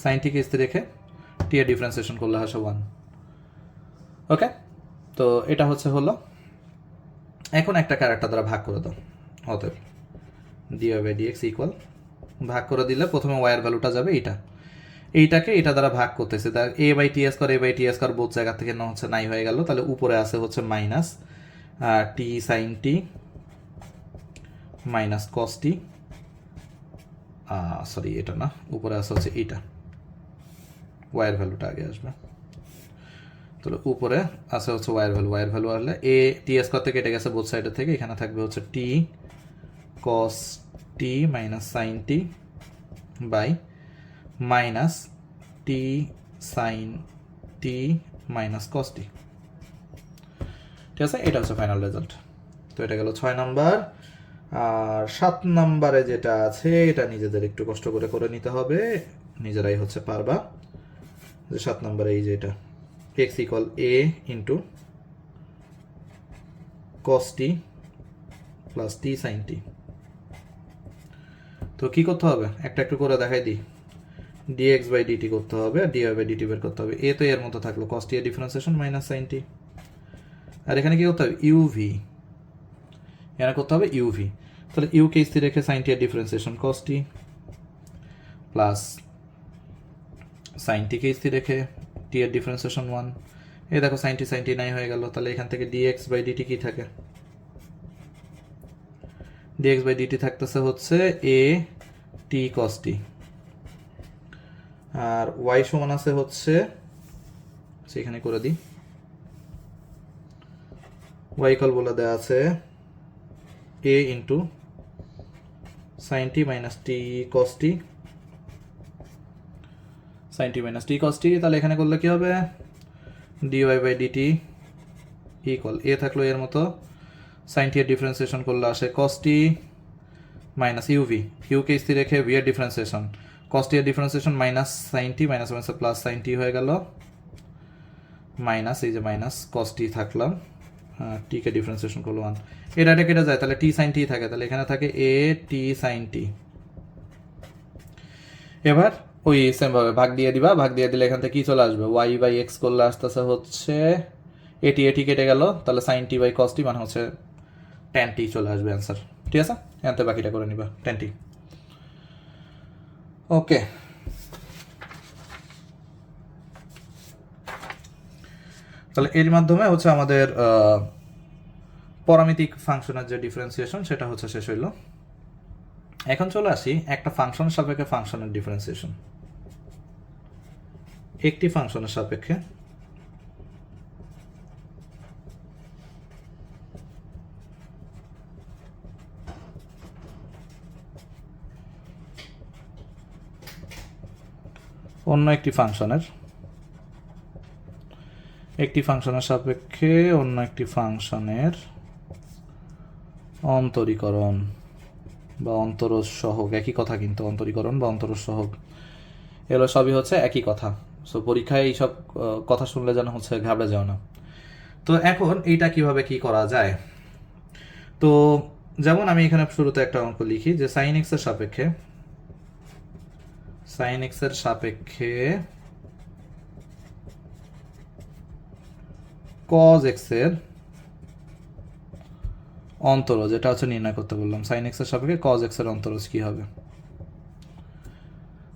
সাইন টি কে স্থির রেখে টি এর ডিফারেন্সিয়েশন করলে আসে 1। ওকে, তো এটা হলো, এখন একটা ক্যারেক্টার দ্বারা ভাগ করে দাও, অতএব ডিআই বাই ডিএক্স ইকুয়াল, ভাগ করে দিলে প্রথমে ওয়াই এর ভ্যালুটা যাবে এইটাকে এটা দ্বারা ভাগ করতেছে, তার a by t square a by t square both জায়গা থেকে না হচ্ছে নাই হয়ে গেল, তাহলে উপরে আছে হচ্ছে minus t sine t minus cos টি, সরি এটা না, উপরে আছে হচ্ছে এইটা, ওয়াই এর ভ্যালুটা আগে আসবে, তাহলে উপরে আছে হচ্ছে ওয়াই এর ভ্যালু আসলে এ টি স্কয়ার থেকে কেটে গেছে বোথ সাইডের থেকে, এখানে থাকবে হচ্ছে t cos t minus sine t by minus t sine t minus cos t. ঠিক আছে, এটা হচ্ছে ফাইনাল রেজাল্ট। তো এটা গেল 6 নাম্বার। আর 7 নাম্বারে যেটা আছে এটা নিজেদের একটু কষ্ট করে করে নিতে হবে, নিজেরাই হচ্ছে পারবা। যে 7 নাম্বারে এই যে এটা এক্স ইকুয়াল এ ইন্টু কস টি প্লাস টি সাইন টি। তো কি করতে হবে, একটা একটু করে দেখাই দিই। ডিএক্স বাই ডিটি করতে হবে আর ডিওয়াই বাই ডিটি বের করতে হবে। এ তো এর মতো থাকলো কস টি এর ডিফারেন্সিয়েশন মাইনাস সাইন টি, আর এখানে কি করতে হবে ইউভি, এখানে করতে হবে ইউভি। তাহলে ইউ কে স্থির রেখে সাইন টি এর ডিফারেন্সিয়েশন কস টি প্লাস সাইন টি কে স্থির রেখে টি এর ডিফারেন্সিয়েশন 1। এই দেখো সাইন টি নাই হয়ে গেল, তাহলে এখান থেকে ডিএক্স বাই ডিটি কি থাকে, ডিএক্স বাই ডিটি থাকতেছে হচ্ছে এ টি কস টি, আর ওয়াই সমান আছে হচ্ছে সেখানে করে দিই, ওয়াই ইকুয়াল বলে দেওয়া আছে এ ইন্টু সাইন টি মাইনাস টি কস টি, সাইন টি মাইনাস টি কস টি। তাহলে এখানে করলে কি হবে, ডিওয়াই বাই ডিটি ইকুয়াল এ থাকলো এর মতো সাইন টি এর ডিফারেন্সিয়েশন করলে আসে কস টি মাইনাস ইউভি, ইউকে স্থির রেখে ভি এর ডিফারেন্সিয়েশন কস টি এর differentiation minus sine t minus minus plus sign টি হয়ে গেল মাইনাস, এই যে মাইনাস কস টি থাকলাম, টি কে ডিফারেন্সিয়েশন করলো 1, এটা কেটে যায়, তাহলে টি সাইন টি থাকে, তাহলে এখানে থাকে এ টি সাইন টি। এবার ওই সেম ভাবে ভাগ দিয়ে দিবা, ভাগ দিয়ে দিলে এখান থেকে কি চলে আসবে, ওয়াই বাই এক্স করলে আসতেছে হচ্ছে এটি কেটে গেল, তাহলে সাইন টি বাই কস টি মানে হচ্ছে ট্যান টি চলে আসবে অ্যান্সার। ঠিক আছে, এতে বাকিটা করে নিবা ট্যান টি। ওকে, তাহলে এর মাধ্যমে হচ্ছে আমাদের পরামিতিক ফাংশনের যে ডিফারেন্সিয়েশন সেটা হচ্ছে শেষ হইল। এখন চলে আসি একটা ফাংশনের সাপেক্ষে ফাংশনের ডিফারেন্সিয়েশন। একটি ফাংশনের সাপেক্ষে অন্য একটি ফাংশনের সাপেক্ষে অন্য একটি ফাংশনের অন্তরীকরণ বা অন্তরজ সহগ, একই কথা কিন্তু অন্তরীকরণ বা অন্তরজ সহগ এগুলো সবই হচ্ছে একই কথা। সো পরীক্ষায় এইসব কথা শুনলে যেন হচ্ছে ঘাবড়ে যাও না। তো এখন এইটা কিভাবে কি করা যায়, তো যেমন আমি এখানে শুরুতে একটা অঙ্ক লিখি যে সাইন এক্স এর সাপেক্ষে কজ এক্স এর অন্তরজ, এটা হচ্ছে নির্ণয় করতে বললাম। সাইন এক্স এর সাপেক্ষে কজ এক্স এর অন্তরজ কি হবে,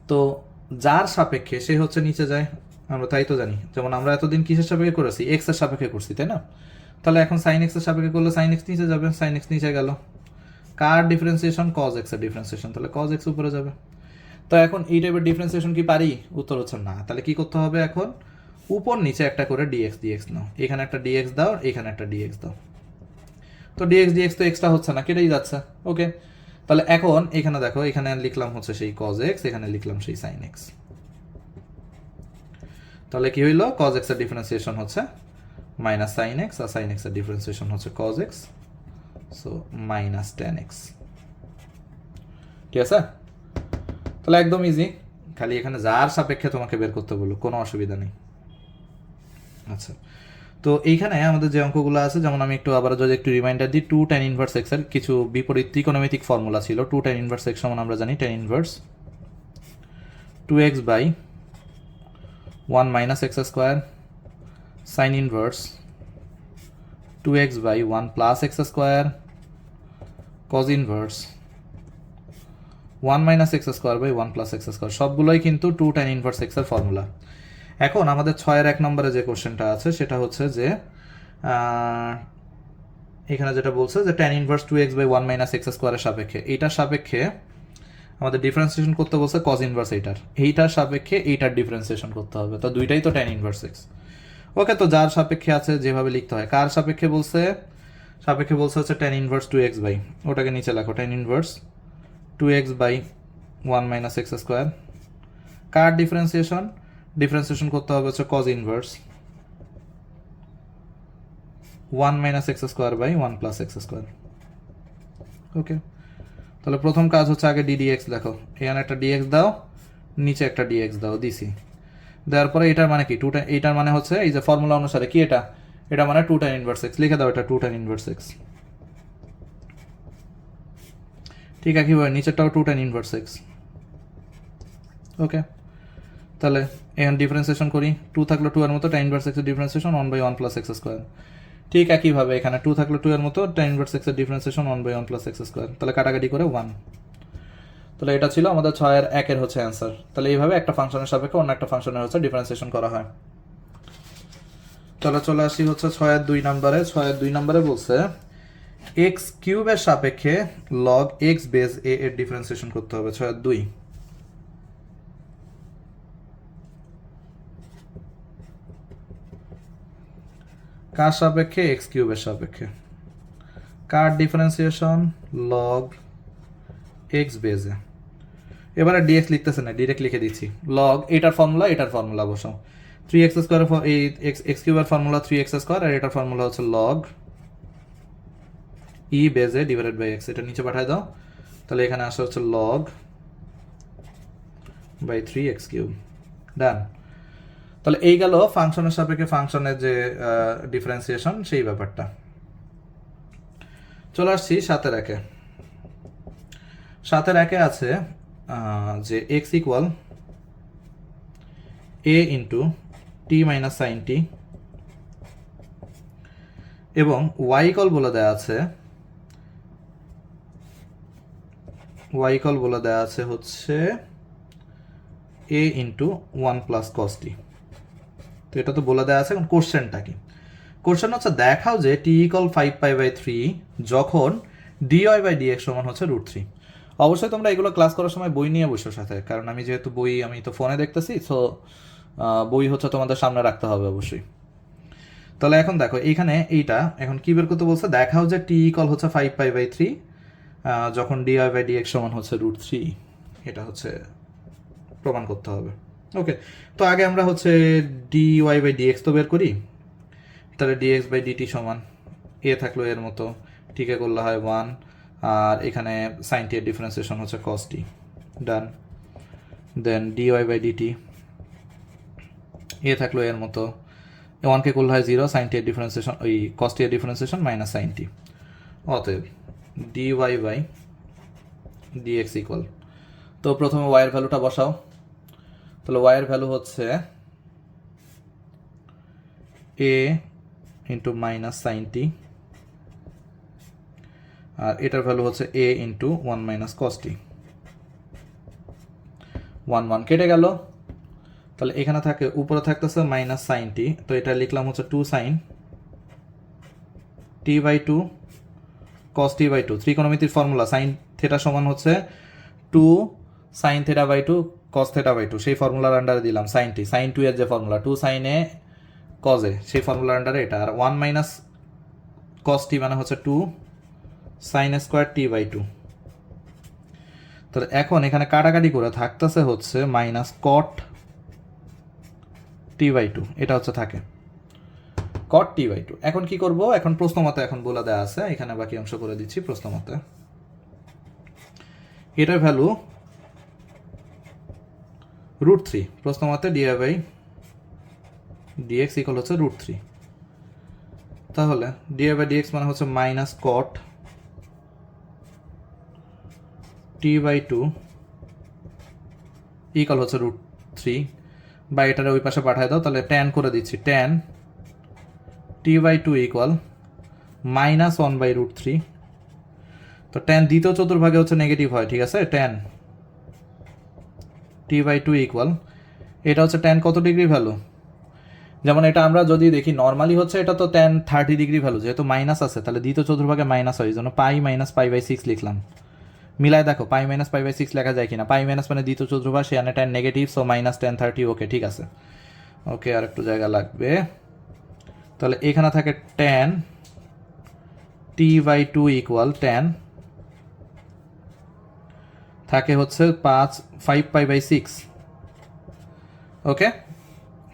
তো যার সাপেক্ষে সে হচ্ছে নিচে যায়, আমরা তাই তো জানি। যেমন আমরা এতদিন কিসের সাপেক্ষে করেছি, এক্স এর সাপেক্ষে করছি, তাই না? তাহলে এখন সাইন এক্স এর সাপেক্ষে করলে সাইন এক্স নিচে যাবে, সাইন এক্স নিচে গেল, কার ডিফারেন্সিয়েশন? কজ এক্সের ডিফারেন্সিয়েশন, তাহলে কজ এক্স উপরে যাবে। তো এখন এই টাইপের ডিফারেন্সিয়েশন কি পারি? উত্তর হচ্ছে না। তাহলে কি করতে হবে এখন? উপর নিচে একটা করে ডিএক্স ডিএক্স নাও, এখানে একটা ডিএক্স দাও, এখানে একটা ডিএক্স দাও। তো ডিএক্স ডিএক্স তো এক্সট্রা হচ্ছে না, কেটেই যাচ্ছে। ওকে, তাহলে এখন এখানে দেখো, এখানে লিখলাম হচ্ছে সেই কজ এক্স, এখানে লিখলাম সেই সাইন এক্স। তাহলে কি হইলো? কজ এক্স এর ডিফারেন্সিয়েশন হচ্ছে মাইনাস সাইন এক্স, আর সাইন এক্স এর ডিফারেন্সিয়েশন হচ্ছে cos x, so minus tan x. ঠিক আছে? তাহলে একদম ইজি, খালি এখানে যার সাপেক্ষে তোমাকে বের করতে বললো, কোনো অসুবিধা নেই। আচ্ছা, তো এইখানে আমাদের যে অঙ্কগুলো আছে, যেমন আমি আবার যদি একটু রিমাইন্ডার দিই, 2 tan ইনভার্স এক্স এর কিছু বিপরীত ত্রিকোণমিতিক ফর্মুলা ছিল। 2 tan ইনভার্স এক্স সমান আমরা জানি tan inverse 2x by 1 minus x square, sine inverse 2x by 1 plus x square, cos inverse 1 minus x square by 1 plus x square, সবগুলোই কিন্তু 2 tan ইনভার্স এক্স এর ফর্মুলা। এখন আমাদের 6-এর 1 নম্বরে যে কোশ্চেনটা আছে সেটা হচ্ছে যে এখানে যেটা বলছে যে tan inverse 2x by 1 minus x স্কোয়ারের সাপেক্ষে, এইটার সাপেক্ষে আমাদের ডিফারেন্সিয়েশন করতে বলছে কজ ইনভার্স এইটার সাপেক্ষে এইটার ডিফারেন্সিয়েশন করতে হবে। তো দুইটাই তো tan ইনভার্স এক্স। ওকে, তো যার সাপেক্ষে আছে যেভাবে লিখতে হয়। কার সাপেক্ষে বলছে? সাপেক্ষে বলছে হচ্ছে tan ইনভার্স 2x বাই, ওটাকে নিচে লেখো, tan inverse 2x by 1 minus x square. কার ডিফারেন্সিয়েশন? ডিফারেন্সিয়েশন করতে হবে হচ্ছে cos inverse 1 minus x square by 1 plus x square. Okay, তাহলে প্রথম কাজ হচ্ছে আগে ডিডিএক্স দেখো, এখানে একটা ডিএক্স দাও, নিচে একটা ডিএক্স দাও, দিছি। দেওয়ার পরে এটার মানে কি? এইটার মানে হচ্ছে এই যে ফর্মুলা অনুসারে কি এটা মানে 2 tan ইনভার্স এক্স, লিখে দাও এটা 2 tan ইনভার্স এক্স। ঠিক আছে, কিভাবে? নিচেরটাও 2 tan ইনভার্স এক্স। ওকে, তাহলে এখানে ডিফারেন্সিয়েশন করি, 2 থাকলো 2 এর মতো tan ইনভার্স এক্স এর differentiation 1 by 1 plus x square. ঠিক একইভাবে এখানে 2 থাকলো 2 এর মতো tan ইনভার্স এক্স এর differentiation 1 by 1 plus x square. তাহলে কাটাকাটি করে 1। তাহলে এটা ছিল আমাদের 6-এর 1-এর হচ্ছে অ্যান্সার। তাহলে এইভাবে একটা ফাংশনের সাপেক্ষে অন্য একটা ফাংশনের হচ্ছে ডিফারেন্সিয়েশন করা হয়। চলে আসি হচ্ছে 6-এর 2 নম্বরে। 6-এর 2 নম্বরে বলছে এক্স কিউবের সাপেক্ষে লগ এক্স বেস এ এর ডিফারেন্সিয়েশন করতে হবে। 6-এর 2 কার সাপেক্ষে? এক্স কিউবের সাপেক্ষে। কার ডিফারেন্সিয়েশন? লগ এক্স বেসে। এবারে ডিএক্স লিখতেছে না, ডিরেক্ট লিখে দিচ্ছি। লগ এটার ফর্মুলা বসাও। 3x স্কোয়ার, এই এক্স কিউবের ফর্মুলা 3x স্কোয়ার, আর এটার ফর্মুলা হচ্ছে লগ ই বেসে ডিভাইডেড বাই এক্স। এটা নিচে পাঠায় দাও, তাহলে এখানে আসা হচ্ছে লগ বাই 3x কিউব। ডান। তাহলে এই গেল ফাংশনের সাপেক্ষে ফাংশনের যে ডিফারেন্সিয়েশন সেই ব্যাপারটা। চলে আসছি 7-এর 1-এ। 7-এর 1-এ আছে যে এক্স ইকুয়াল এ ইন্টু টি মাইনাস সাইন টি, এবং ওয়াই ইকুয়াল বলে দেওয়া আছে হচ্ছে এ ইন্টু 1 প্লাস কস টি। তো এটা তো বলে দেওয়া আছে। এখন কোশ্চেনটা কি? কোশ্চেন হচ্ছে দেখাও যে টি ইকুয়াল 5π/3 যখন ডিওয়াই বাই ডিএক্স সমান হচ্ছে √3। অবশ্যই তোমরা এগুলো ক্লাস করার সময় বই নিয়ে বসো সাথে, কারণ আমি যেহেতু আমি তো ফোনে দেখতেছি, সো বই হচ্ছে তোমাদের সামনে রাখতে হবে অবশ্যই। তাহলে এখন দেখো এইখানে এইটা এখন কি বের করতে বলছে? দেখাও যে টি ইকুয়াল হচ্ছে 5π/3 যখন ডিওয়াই বাই ডিএক্স সমান হচ্ছে √3। এটা হচ্ছে প্রমাণ করতে হবে। ওকে, তো আগে আমরা হচ্ছে ডিওয়াই বাই ডিএক্স তো বের করি। তাহলে ডিএক্স বাই ডিটি সমান এ থাকলো এর মতো, টিকে করলে হয় 1, আর এখানে সাইন টি এর ডিফারেন্সিয়েশন হচ্ছে কস টি। ডান। দেন ডিওয়াই বাই ডিটি এ থাকলো এর মতো, 1কে করলে হয় 0, সাইন টি এর ডিফারেন্সিয়েশন ওই কস টি এর ডিফারেন্সিয়েশন মাইনাস সাইন টি। অতএব ডিওয়াই বাই ডিএক্স ইকুয়াল, তো প্রথমে ওয়াইয়ের ভ্যালুটা বসাও। তাহলে ওয়াইয়ের ভ্যালু হচ্ছে এ ইন্টু মাইনাস সাইন টি, আর এটার ভ্যালু হচ্ছে এ ইন্টু 1 মাইনাস কস টি। 1 কেটে গেল। তাহলে এখানে থাকে উপরে থাকতেছে মাইনাস সাইন টি, তো এটা লিখলাম হচ্ছে 2 sine t by 2 cos t by two, ত্রিকোণমিতির ফর্মুলা সাইন থেটা সমান হচ্ছে 2 sine theta by 2 cos theta by 2, সেই ফর্মুলার আন্ডারে দিলাম সাইন টি, সাইন 2 এর যে formula 2 sine a cos a, সেই ফর্মুলার আন্ডারে এটা, আর 1 মাইনাস কস টি মানে হচ্ছে 2 সাইন স্কোয়ার টি বাই 2। তাহলে এখন এখানে কাটাকাটি করে থাকতেছে হচ্ছে মাইনাস কট টি বাই 2, এটা হচ্ছে থাকে কট টি বাই 2। এখন কি করব, এখন প্রশ্ন মতে এখন বলে দেওয়া আছে, এখানে বাকি অংশ করে দিচ্ছি প্রশ্ন মতে। এটার ভ্যালু √3, প্রশ্ন মতে ডিআই বাই ডিএক্স ইকুয়াল হচ্ছে √3। তাহলে ডিআই বাই ডিএক্স মানে হচ্ছে minus cot t by 2 equal হচ্ছে √3, বা এটার ওই পাশে পাঠায় দাও, তাহলে ট্যান করে দিচ্ছি, tan t by 2 equal minus 1 by √3। তো ট্যান দ্বিতীয় চতুর্ভাগে হচ্ছে নেগেটিভ হয়, ঠিক আছে, ট্যান টি বাই 2 ইকুয়াল, এটা হচ্ছে ট্যান কত ডিগ্রি ভ্যালু, যেমন এটা আমরা যদি দেখি নর্মালি হচ্ছে এটা তো ট্যান 30 ডিগ্রি ভ্যালু, যেহেতু মাইনাস আছে তাহলে দ্বিতীয় চতুর্ভাগে মাইনাস হয়, এই জন্য পাই মাইনাস পাই বাই 6 লিখলাম। মিলায় দেখো পাই মাইনাস পাই বাই 6 লেখা যায় কিনা, পাই মাইনাস মানে দ্বিতীয় চতুর্ভাগ, সেখানে tan negative, so minus tan 30, ওকে ঠিক আছে, ওকে আর একটু জায়গা লাগবে। তাহলে এখানে থাকে tan t by 2 equal tan থাকে হচ্ছে 5 pi by 6, okay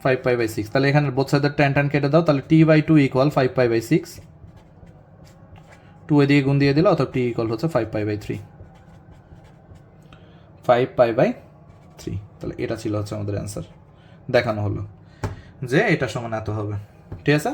5 pi by 6। তাহলে এখানে বোথ সাইডের ট্যান ট্যান কেটে দাও, তাহলে টি বাই 2 ইকুয়াল 5 পাই বাই 6, 2 এদিকে গুণ দিয়ে দিল, অথবা টি ইকুয়াল হচ্ছে 5 পাই বাই 3, 5 পাই বাই 3। তাহলে এটা ছিল হচ্ছে আমাদের অ্যান্সার, দেখানো হলো যে এটা সমান এত হবে, ঠিক আছে।